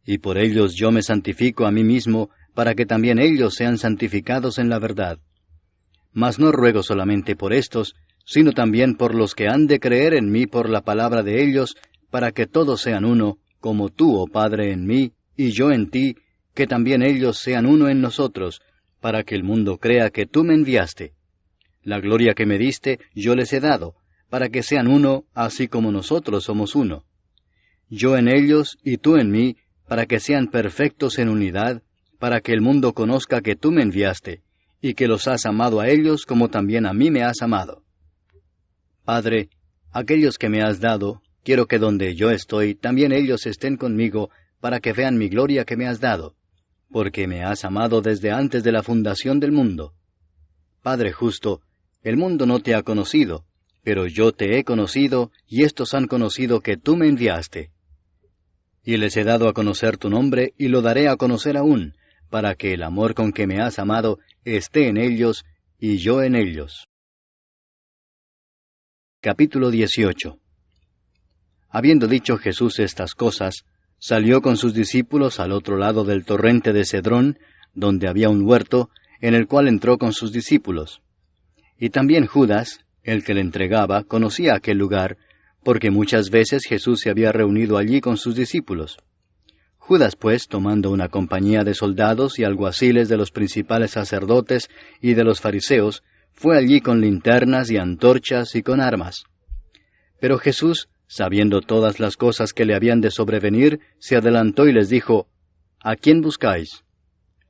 Y por ellos yo me santifico a mí mismo, para que también ellos sean santificados en la verdad. Mas no ruego solamente por estos, sino también por los que han de creer en mí por la palabra de ellos, para que todos sean uno, como tú, oh Padre, en mí, y yo en ti, que también ellos sean uno en nosotros, para que el mundo crea que tú me enviaste. La gloria que me diste yo les he dado, para que sean uno, así como nosotros somos uno. Yo en ellos y tú en mí, para que sean perfectos en unidad, para que el mundo conozca que tú me enviaste, y que los has amado a ellos como también a mí me has amado. Padre, aquellos que me has dado, quiero que donde yo estoy, también ellos estén conmigo, para que vean mi gloria que me has dado, porque me has amado desde antes de la fundación del mundo. Padre justo, el mundo no te ha conocido, pero yo te he conocido, y éstos han conocido que tú me enviaste. Y les he dado a conocer tu nombre, y lo daré a conocer aún, para que el amor con que me has amado esté en ellos, y yo en ellos. Capítulo 18. Habiendo dicho Jesús estas cosas, salió con sus discípulos al otro lado del torrente de Cedrón, donde había un huerto, en el cual entró con sus discípulos. Y también Judas, el que le entregaba, conocía aquel lugar, porque muchas veces Jesús se había reunido allí con sus discípulos. Judas, pues, tomando una compañía de soldados y alguaciles de los principales sacerdotes y de los fariseos, fue allí con linternas y antorchas y con armas. Pero Jesús, sabiendo todas las cosas que le habían de sobrevenir, se adelantó y les dijo, ¿A quién buscáis?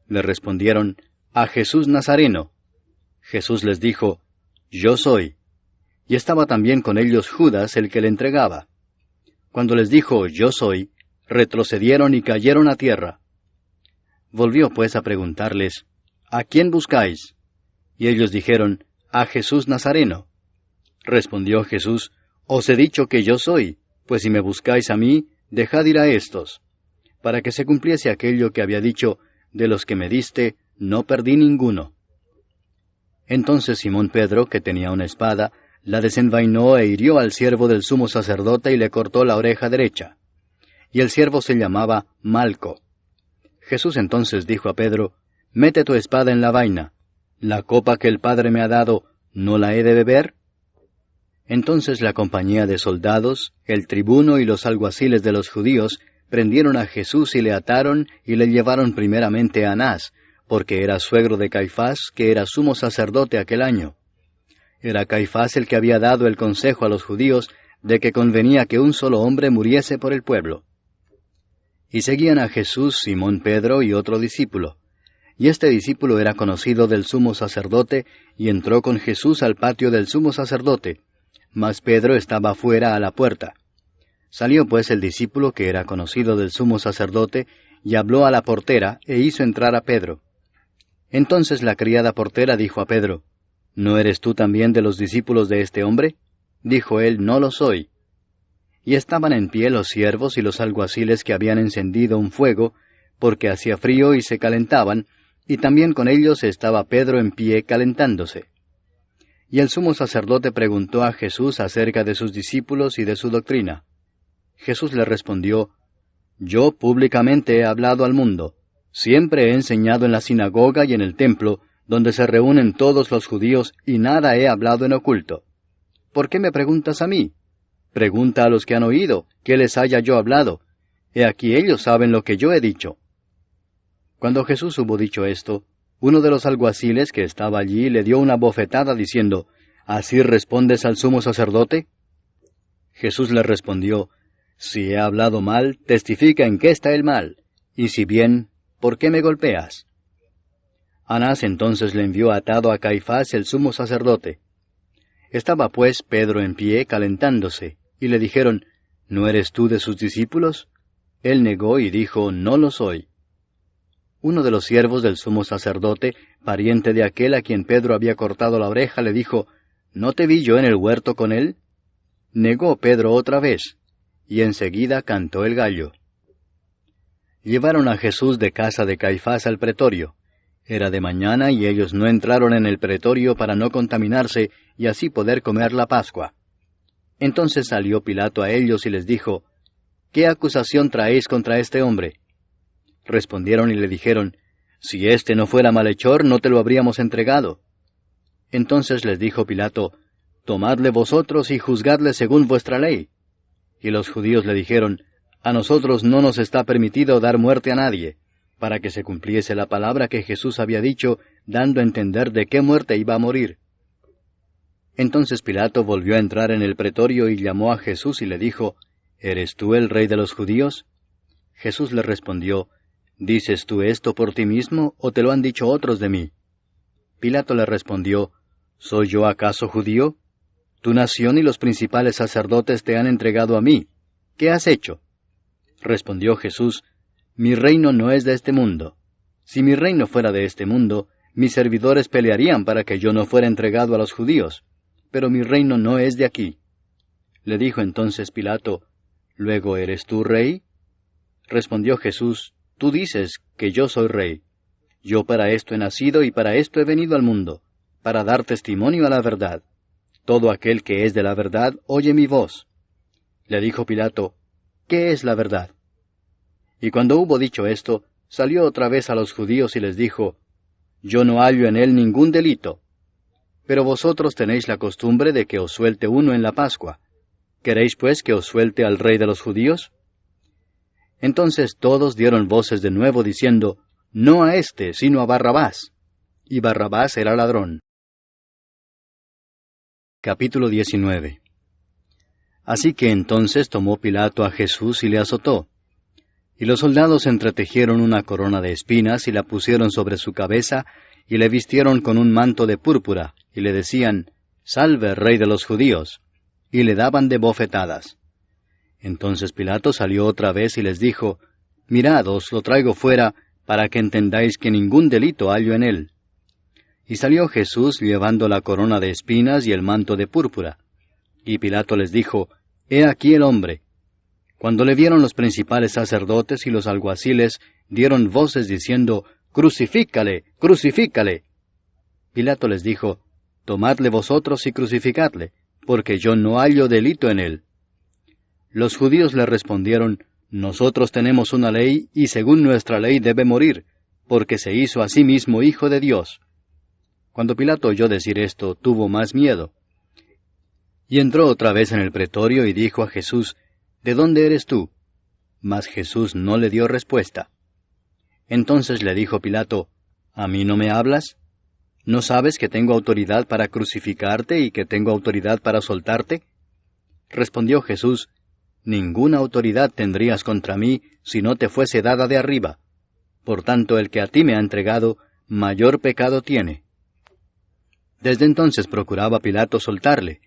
Le respondieron, A Jesús Nazareno. Jesús les dijo, Yo soy. Y estaba también con ellos Judas, el que le entregaba. Cuando les dijo, Yo soy, retrocedieron y cayeron a tierra. Volvió pues a preguntarles, ¿A quién buscáis? Y ellos dijeron, A Jesús Nazareno. Respondió Jesús, Os he dicho que yo soy, pues si me buscáis a mí, dejad ir a éstos, para que se cumpliese aquello que había dicho, de los que me diste, no perdí ninguno. Entonces Simón Pedro, que tenía una espada, la desenvainó e hirió al siervo del sumo sacerdote y le cortó la oreja derecha. Y el siervo se llamaba Malco. Jesús entonces dijo a Pedro, Mete tu espada en la vaina. ¿La copa que el Padre me ha dado, no la he de beber? Entonces la compañía de soldados, el tribuno y los alguaciles de los judíos, prendieron a Jesús y le ataron y le llevaron primeramente a Anás, porque era suegro de Caifás, que era sumo sacerdote aquel año. Era Caifás el que había dado el consejo a los judíos de que convenía que un solo hombre muriese por el pueblo. Y seguían a Jesús Simón Pedro y otro discípulo. Y este discípulo era conocido del sumo sacerdote, y entró con Jesús al patio del sumo sacerdote, mas Pedro estaba fuera a la puerta. Salió pues el discípulo que era conocido del sumo sacerdote, y habló a la portera, e hizo entrar a Pedro. Entonces la criada portera dijo a Pedro, ¿No eres tú también de los discípulos de este hombre? Dijo él, No lo soy. Y estaban en pie los siervos y los alguaciles que habían encendido un fuego, porque hacía frío y se calentaban, y también con ellos estaba Pedro en pie calentándose. Y el sumo sacerdote preguntó a Jesús acerca de sus discípulos y de su doctrina. Jesús le respondió, Yo públicamente he hablado al mundo. Siempre he enseñado en la sinagoga y en el templo, donde se reúnen todos los judíos, y nada he hablado en oculto. ¿Por qué me preguntas a mí? Pregunta a los que han oído, ¿qué les haya yo hablado? He aquí ellos saben lo que yo he dicho. Cuando Jesús hubo dicho esto, uno de los alguaciles que estaba allí le dio una bofetada diciendo, ¿Así respondes al sumo sacerdote? Jesús le respondió, Si he hablado mal, testifica en qué está el mal, y si bien, ¿por qué me golpeas? Anás entonces le envió atado a Caifás el sumo sacerdote. Estaba pues Pedro en pie calentándose, y le dijeron, ¿No eres tú de sus discípulos? Él negó y dijo, No lo soy. Uno de los siervos del sumo sacerdote, pariente de aquel a quien Pedro había cortado la oreja, le dijo, ¿No te vi yo en el huerto con él? Negó Pedro otra vez, y enseguida cantó el gallo. Llevaron a Jesús de casa de Caifás al pretorio. Era de mañana y ellos no entraron en el pretorio para no contaminarse y así poder comer la Pascua. Entonces salió Pilato a ellos y les dijo, ¿Qué acusación traéis contra este hombre? Respondieron y le dijeron, Si éste no fuera malhechor, no te lo habríamos entregado. Entonces les dijo Pilato, Tomadle vosotros y juzgadle según vuestra ley. Y los judíos le dijeron, A nosotros no nos está permitido dar muerte a nadie, para que se cumpliese la palabra que Jesús había dicho, dando a entender de qué muerte iba a morir. Entonces Pilato volvió a entrar en el pretorio y llamó a Jesús y le dijo, ¿Eres tú el rey de los judíos? Jesús le respondió, ¿Dices tú esto por ti mismo, o te lo han dicho otros de mí? Pilato le respondió, ¿Soy yo acaso judío? Tu nación y los principales sacerdotes te han entregado a mí. ¿Qué has hecho? Respondió Jesús, Mi reino no es de este mundo. Si mi reino fuera de este mundo, mis servidores pelearían para que yo no fuera entregado a los judíos, pero mi reino no es de aquí. Le dijo entonces Pilato, ¿Luego eres tú rey? Respondió Jesús, Tú dices que yo soy rey. Yo para esto he nacido y para esto he venido al mundo, para dar testimonio a la verdad. Todo aquel que es de la verdad oye mi voz. Le dijo Pilato, ¿Qué es la verdad? Y cuando hubo dicho esto, salió otra vez a los judíos y les dijo, Yo no hallo en él ningún delito. Pero vosotros tenéis la costumbre de que os suelte uno en la Pascua. ¿Queréis pues que os suelte al rey de los judíos? Entonces todos dieron voces de nuevo diciendo, No a éste, sino a Barrabás. Y Barrabás era ladrón. Capítulo 19. Así que entonces tomó Pilato a Jesús y le azotó. Y los soldados entretejieron una corona de espinas y la pusieron sobre su cabeza, y le vistieron con un manto de púrpura, y le decían, Salve, Rey de los judíos, y le daban de bofetadas. Entonces Pilato salió otra vez y les dijo, Mirad, os lo traigo fuera, para que entendáis que ningún delito hallo en él. Y salió Jesús llevando la corona de espinas y el manto de púrpura. Y Pilato les dijo, He aquí el hombre. Cuando le vieron los principales sacerdotes y los alguaciles, dieron voces diciendo, Crucifícale, crucifícale. Pilato les dijo, Tomadle vosotros y crucificadle, porque yo no hallo delito en él. Los judíos le respondieron, Nosotros tenemos una ley, y según nuestra ley debe morir, porque se hizo a sí mismo Hijo de Dios. Cuando Pilato oyó decir esto, tuvo más miedo. Y entró otra vez en el pretorio y dijo a Jesús, ¿De dónde eres tú? Mas Jesús no le dio respuesta. Entonces le dijo Pilato, ¿A mí no me hablas? ¿No sabes que tengo autoridad para crucificarte y que tengo autoridad para soltarte? Respondió Jesús, Ninguna autoridad tendrías contra mí si no te fuese dada de arriba. Por tanto, el que a ti me ha entregado, mayor pecado tiene. Desde entonces procuraba Pilato soltarle,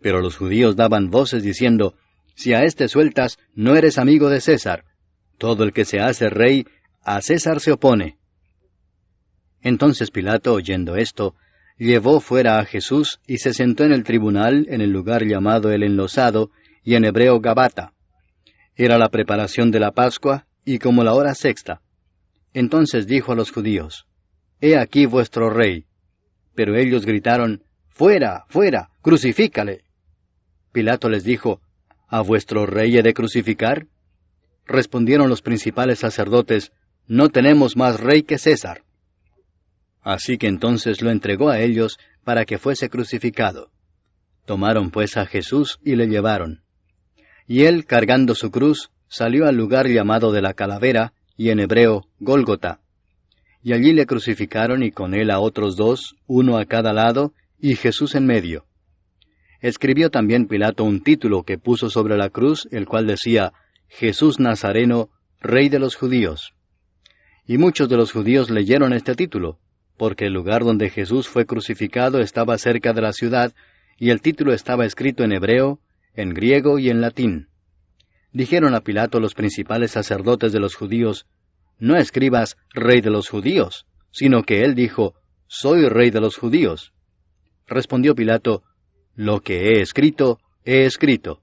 pero los judíos daban voces diciendo, Si a éste sueltas, no eres amigo de César. Todo el que se hace rey, a César se opone. Entonces Pilato, oyendo esto, llevó fuera a Jesús y se sentó en el tribunal en el lugar llamado el Enlosado, y en hebreo Gabata. Era la preparación de la Pascua, y como la hora sexta. Entonces dijo a los judíos, He aquí vuestro rey. Pero ellos gritaron, Fuera, fuera, crucifícale. Pilato les dijo, ¿A vuestro rey he de crucificar? Respondieron los principales sacerdotes, No tenemos más rey que César. Así que entonces lo entregó a ellos para que fuese crucificado. Tomaron pues a Jesús y le llevaron. Y él, cargando su cruz, salió al lugar llamado de la Calavera, y en hebreo, Gólgota. Y allí le crucificaron y con él a otros dos, uno a cada lado, y Jesús en medio. Escribió también Pilato un título que puso sobre la cruz, el cual decía, Jesús Nazareno, Rey de los Judíos. Y muchos de los judíos leyeron este título, porque el lugar donde Jesús fue crucificado estaba cerca de la ciudad, y el título estaba escrito en hebreo, en griego y en latín. Dijeron a Pilato los principales sacerdotes de los judíos, no escribas Rey de los Judíos, sino que él dijo, Soy Rey de los Judíos. Respondió Pilato, Lo que he escrito, he escrito.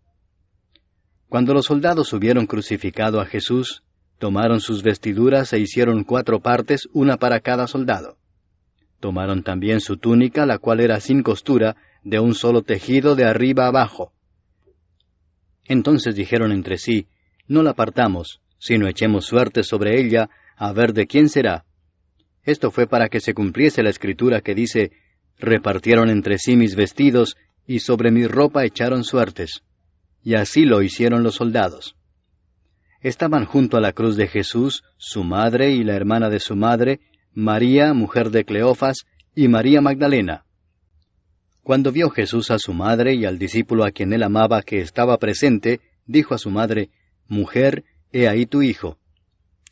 Cuando los soldados hubieron crucificado a Jesús, tomaron sus vestiduras e hicieron 4 partes, una para cada soldado. Tomaron también su túnica, la cual era sin costura, de un solo tejido de arriba abajo. Entonces dijeron entre sí, no la partamos, sino echemos suerte sobre ella, a ver de quién será. Esto fue para que se cumpliese la escritura que dice, repartieron entre sí mis vestidos, y sobre mi ropa echaron suertes. Y así lo hicieron los soldados. Estaban junto a la cruz de Jesús, su madre y la hermana de su madre, María, mujer de Cleofas, y María Magdalena. Cuando vio Jesús a su madre y al discípulo a quien él amaba que estaba presente, dijo a su madre, Mujer, he ahí tu hijo.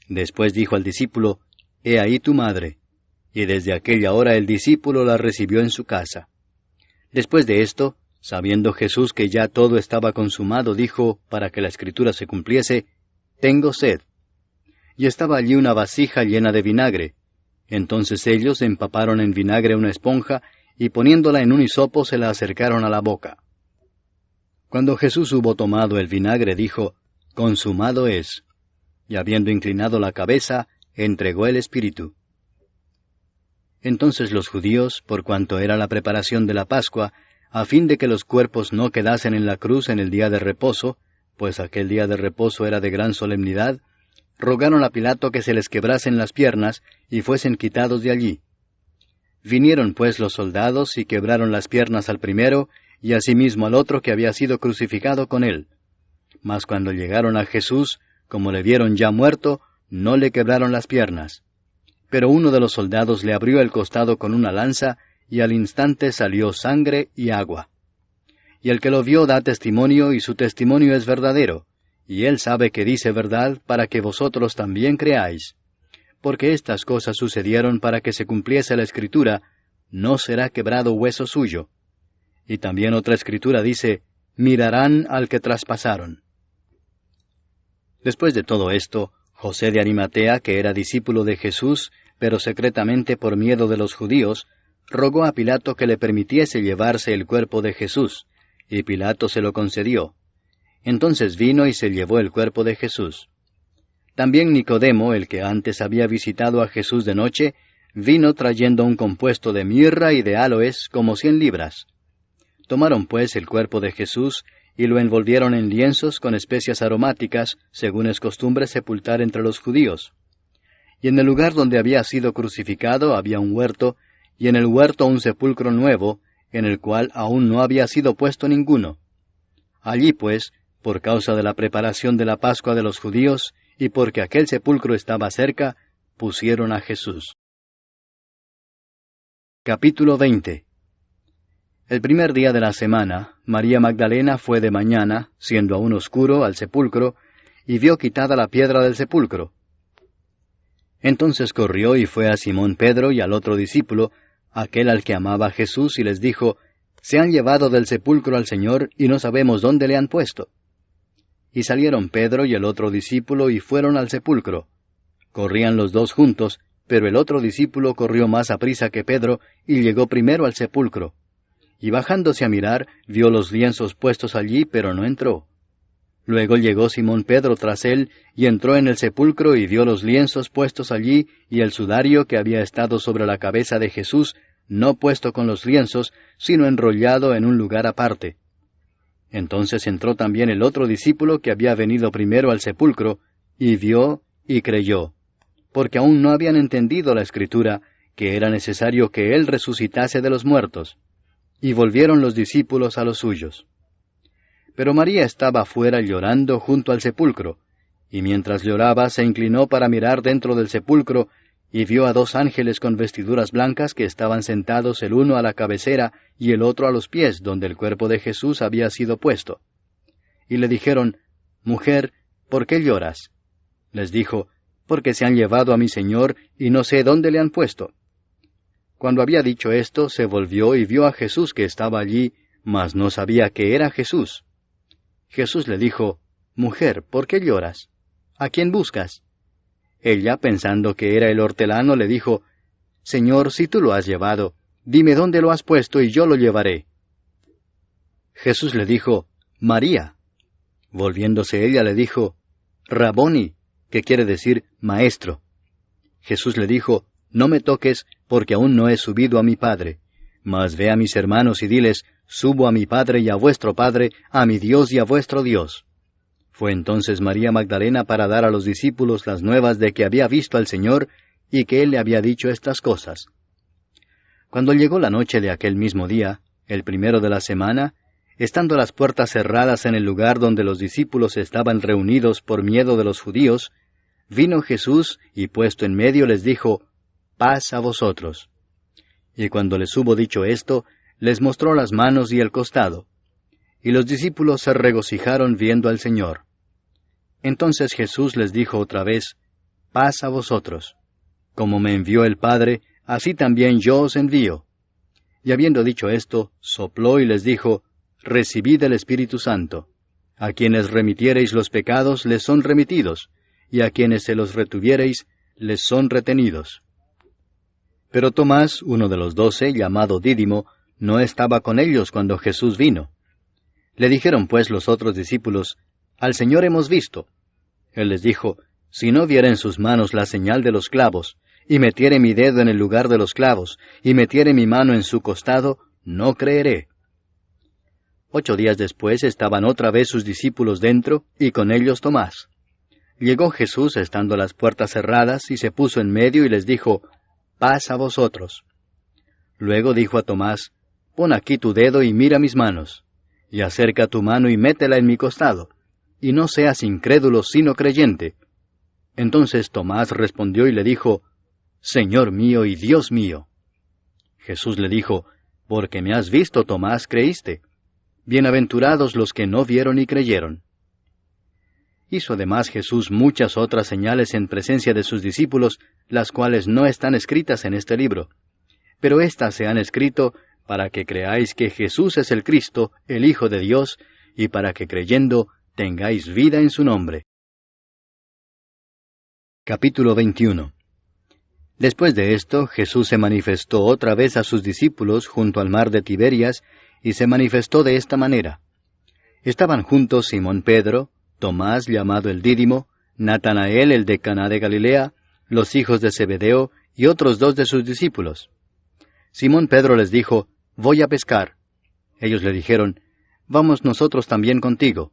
Después dijo al discípulo, He ahí tu madre. Y desde aquella hora el discípulo la recibió en su casa. Después de esto, sabiendo Jesús que ya todo estaba consumado, dijo, para que la escritura se cumpliese, Tengo sed. Y estaba allí una vasija llena de vinagre. Entonces ellos empaparon en vinagre una esponja, y poniéndola en un hisopo se la acercaron a la boca. Cuando Jesús hubo tomado el vinagre, dijo, Consumado es. Y habiendo inclinado la cabeza, entregó el espíritu. Entonces los judíos, por cuanto era la preparación de la Pascua, a fin de que los cuerpos no quedasen en la cruz en el día de reposo, pues aquel día de reposo era de gran solemnidad, rogaron a Pilato que se les quebrasen las piernas y fuesen quitados de allí. Vinieron pues los soldados y quebraron las piernas al primero, y asimismo al otro que había sido crucificado con él. Mas cuando llegaron a Jesús, como le vieron ya muerto, no le quebraron las piernas. Pero uno de los soldados le abrió el costado con una lanza, y al instante salió sangre y agua. Y el que lo vio da testimonio, y su testimonio es verdadero, y él sabe que dice verdad, para que vosotros también creáis. Porque estas cosas sucedieron para que se cumpliese la escritura, no será quebrado hueso suyo. Y también otra escritura dice, mirarán al que traspasaron. Después de todo esto, José de Arimatea, que era discípulo de Jesús, pero secretamente por miedo de los judíos, rogó a Pilato que le permitiese llevarse el cuerpo de Jesús, y Pilato se lo concedió. Entonces vino y se llevó el cuerpo de Jesús. También Nicodemo, el que antes había visitado a Jesús de noche, vino trayendo un compuesto de mirra y de áloes como 100 libras. Tomaron pues el cuerpo de Jesús, y lo envolvieron en lienzos con especias aromáticas, según es costumbre sepultar entre los judíos. Y en el lugar donde había sido crucificado había un huerto, y en el huerto un sepulcro nuevo, en el cual aún no había sido puesto ninguno. Allí pues, por causa de la preparación de la Pascua de los judíos, y porque aquel sepulcro estaba cerca, pusieron a Jesús. Capítulo 20. El primer día de la semana, María Magdalena fue de mañana, siendo aún oscuro, al sepulcro, y vio quitada la piedra del sepulcro. Entonces corrió y fue a Simón Pedro y al otro discípulo, aquel al que amaba a Jesús, y les dijo, Se han llevado del sepulcro al Señor, y no sabemos dónde le han puesto. Y salieron Pedro y el otro discípulo, y fueron al sepulcro. Corrían los dos juntos, pero el otro discípulo corrió más aprisa que Pedro, y llegó primero al sepulcro. Y bajándose a mirar, vio los lienzos puestos allí, pero no entró. Luego llegó Simón Pedro tras él, y entró en el sepulcro y vio los lienzos puestos allí, y el sudario que había estado sobre la cabeza de Jesús, no puesto con los lienzos, sino enrollado en un lugar aparte. Entonces entró también el otro discípulo que había venido primero al sepulcro, y vio y creyó, porque aún no habían entendido la Escritura, que era necesario que él resucitase de los muertos. Y volvieron los discípulos a los suyos. Pero María estaba afuera llorando junto al sepulcro, y mientras lloraba se inclinó para mirar dentro del sepulcro, y vio a 2 ángeles con vestiduras blancas que estaban sentados el uno a la cabecera y el otro a los pies, donde el cuerpo de Jesús había sido puesto. Y le dijeron, Mujer, ¿por qué lloras? Les dijo, Porque se han llevado a mi Señor, y no sé dónde le han puesto. Cuando había dicho esto, se volvió y vio a Jesús que estaba allí, mas no sabía que era Jesús. Jesús le dijo, Mujer, ¿por qué lloras? ¿A quién buscas? Ella, pensando que era el hortelano, le dijo, Señor, si tú lo has llevado, dime dónde lo has puesto y yo lo llevaré. Jesús le dijo, María. Volviéndose ella le dijo, Raboni, que quiere decir maestro. Jesús le dijo, No me toques, porque aún no he subido a mi Padre. Mas ve a mis hermanos y diles, Subo a mi Padre y a vuestro Padre, a mi Dios y a vuestro Dios. Fue entonces María Magdalena para dar a los discípulos las nuevas de que había visto al Señor y que Él le había dicho estas cosas. Cuando llegó la noche de aquel mismo día, el primero de la semana, estando las puertas cerradas en el lugar donde los discípulos estaban reunidos por miedo de los judíos, vino Jesús y puesto en medio les dijo, Paz a vosotros. Y cuando les hubo dicho esto, les mostró las manos y el costado. Y los discípulos se regocijaron viendo al Señor. Entonces Jesús les dijo otra vez, Paz a vosotros. Como me envió el Padre, así también yo os envío. Y habiendo dicho esto, sopló y les dijo, Recibid el Espíritu Santo. A quienes remitiereis los pecados les son remitidos, y a quienes se los retuviereis les son retenidos. Pero Tomás, uno de los 12, llamado Dídimo, no estaba con ellos cuando Jesús vino. Le dijeron pues los otros discípulos, Al Señor hemos visto. Él les dijo, Si no viera en sus manos la señal de los clavos, y metiere mi dedo en el lugar de los clavos, y metiere mi mano en su costado, no creeré. 8 días después estaban otra vez sus discípulos dentro, y con ellos Tomás. Llegó Jesús estando las puertas cerradas, y se puso en medio y les dijo, Paz a vosotros. Luego dijo a Tomás, Pon aquí tu dedo y mira mis manos, y acerca tu mano y métela en mi costado, y no seas incrédulo sino creyente. Entonces Tomás respondió y le dijo, Señor mío y Dios mío. Jesús le dijo, Porque me has visto, Tomás, creíste. Bienaventurados los que no vieron y creyeron. Hizo además Jesús muchas otras señales en presencia de sus discípulos, las cuales no están escritas en este libro. Pero éstas se han escrito para que creáis que Jesús es el Cristo, el Hijo de Dios, y para que creyendo tengáis vida en su nombre. Capítulo 21. Después de esto, Jesús se manifestó otra vez a sus discípulos junto al mar de Tiberias, y se manifestó de esta manera. Estaban juntos Simón Pedro, Tomás llamado el Dídimo, Natanael el de Caná de Galilea, los hijos de Zebedeo y otros 2 de sus discípulos. Simón Pedro les dijo, Voy a pescar. Ellos le dijeron, Vamos nosotros también contigo.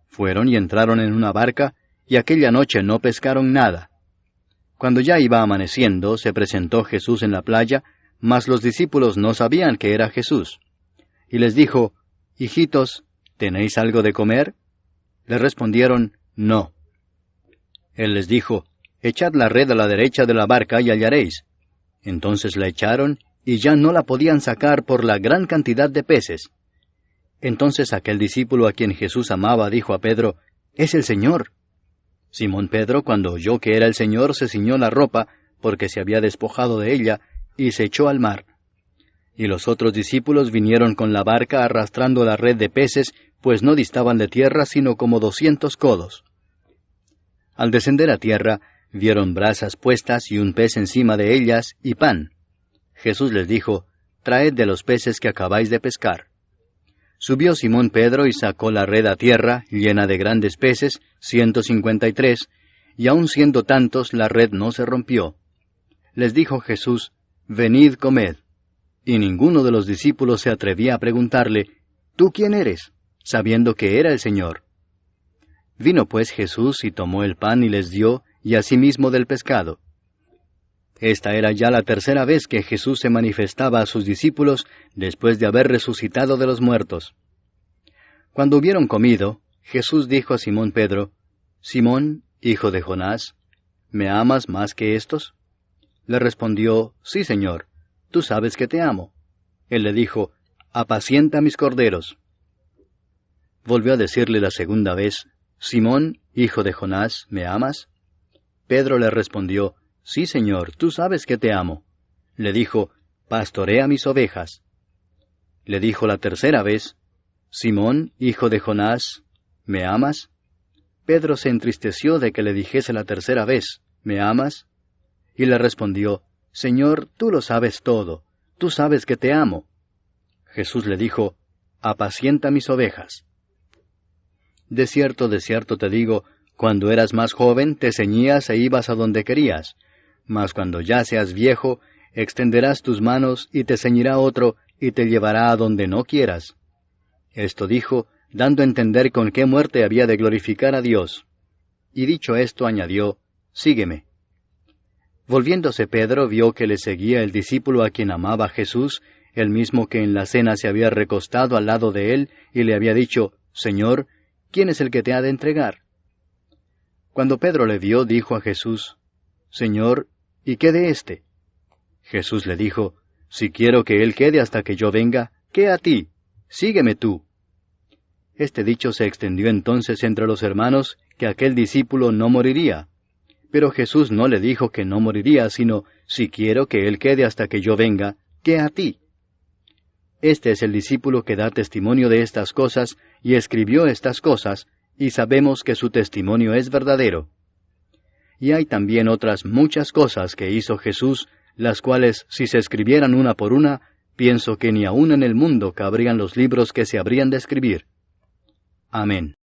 Fueron y entraron en una barca, y aquella noche no pescaron nada. Cuando ya iba amaneciendo, se presentó Jesús en la playa, mas los discípulos no sabían que era Jesús. Y les dijo, Hijitos, ¿tenéis algo de comer? Le respondieron, No. Él les dijo, Echad la red a la derecha de la barca y hallaréis. Entonces la echaron, y ya no la podían sacar por la gran cantidad de peces. Entonces aquel discípulo a quien Jesús amaba dijo a Pedro, Es el Señor. Simón Pedro, cuando oyó que era el Señor, se ciñó la ropa, porque se había despojado de ella, y se echó al mar. Y los otros discípulos vinieron con la barca arrastrando la red de peces, pues no distaban de tierra sino como 200 codos. Al descender a tierra, vieron brasas puestas y un pez encima de ellas, y pan. Jesús les dijo, Traed de los peces que acabáis de pescar. Subió Simón Pedro y sacó la red a tierra, llena de grandes peces, 153, y aun siendo tantos, la red no se rompió. Les dijo Jesús, Venid, comed. Y ninguno de los discípulos se atrevía a preguntarle, ¿Tú quién eres?, sabiendo que era el Señor. Vino pues Jesús y tomó el pan y les dio, y asimismo del pescado. Esta era ya la 3ª vez que Jesús se manifestaba a sus discípulos después de haber resucitado de los muertos. Cuando hubieron comido, Jesús dijo a Simón Pedro, Simón, hijo de Jonás, ¿me amas más que éstos? Le respondió, Sí, Señor, tú sabes que te amo. Él le dijo, Apacienta mis corderos. Volvió a decirle la segunda vez, Simón, hijo de Jonás, ¿me amas? Pedro le respondió, Sí, Señor, tú sabes que te amo. Le dijo, Pastorea mis ovejas. Le dijo la tercera vez, Simón, hijo de Jonás, ¿me amas? Pedro se entristeció de que le dijese la tercera vez, ¿me amas? Y le respondió, Señor, tú lo sabes todo, tú sabes que te amo. Jesús le dijo, Apacienta mis ovejas. De cierto te digo, cuando eras más joven te ceñías e ibas a donde querías, mas cuando ya seas viejo, extenderás tus manos y te ceñirá otro y te llevará a donde no quieras. Esto dijo, dando a entender con qué muerte había de glorificar a Dios. Y dicho esto añadió, Sígueme. Volviéndose Pedro vio que le seguía el discípulo a quien amaba Jesús, el mismo que en la cena se había recostado al lado de él y le había dicho, Señor, ¿quién es el que te ha de entregar? Cuando Pedro le vio, dijo a Jesús, Señor, ¿y qué de éste? Jesús le dijo, Si quiero que él quede hasta que yo venga, ¿qué a ti? Sígueme tú. Este dicho se extendió entonces entre los hermanos, que aquel discípulo no moriría. Pero Jesús no le dijo que no moriría, sino, Si quiero que él quede hasta que yo venga, ¿qué a ti? Este es el discípulo que da testimonio de estas cosas, y escribió estas cosas, y sabemos que su testimonio es verdadero. Y hay también otras muchas cosas que hizo Jesús, las cuales, si se escribieran una por una, pienso que ni aun en el mundo cabrían los libros que se habrían de escribir. Amén.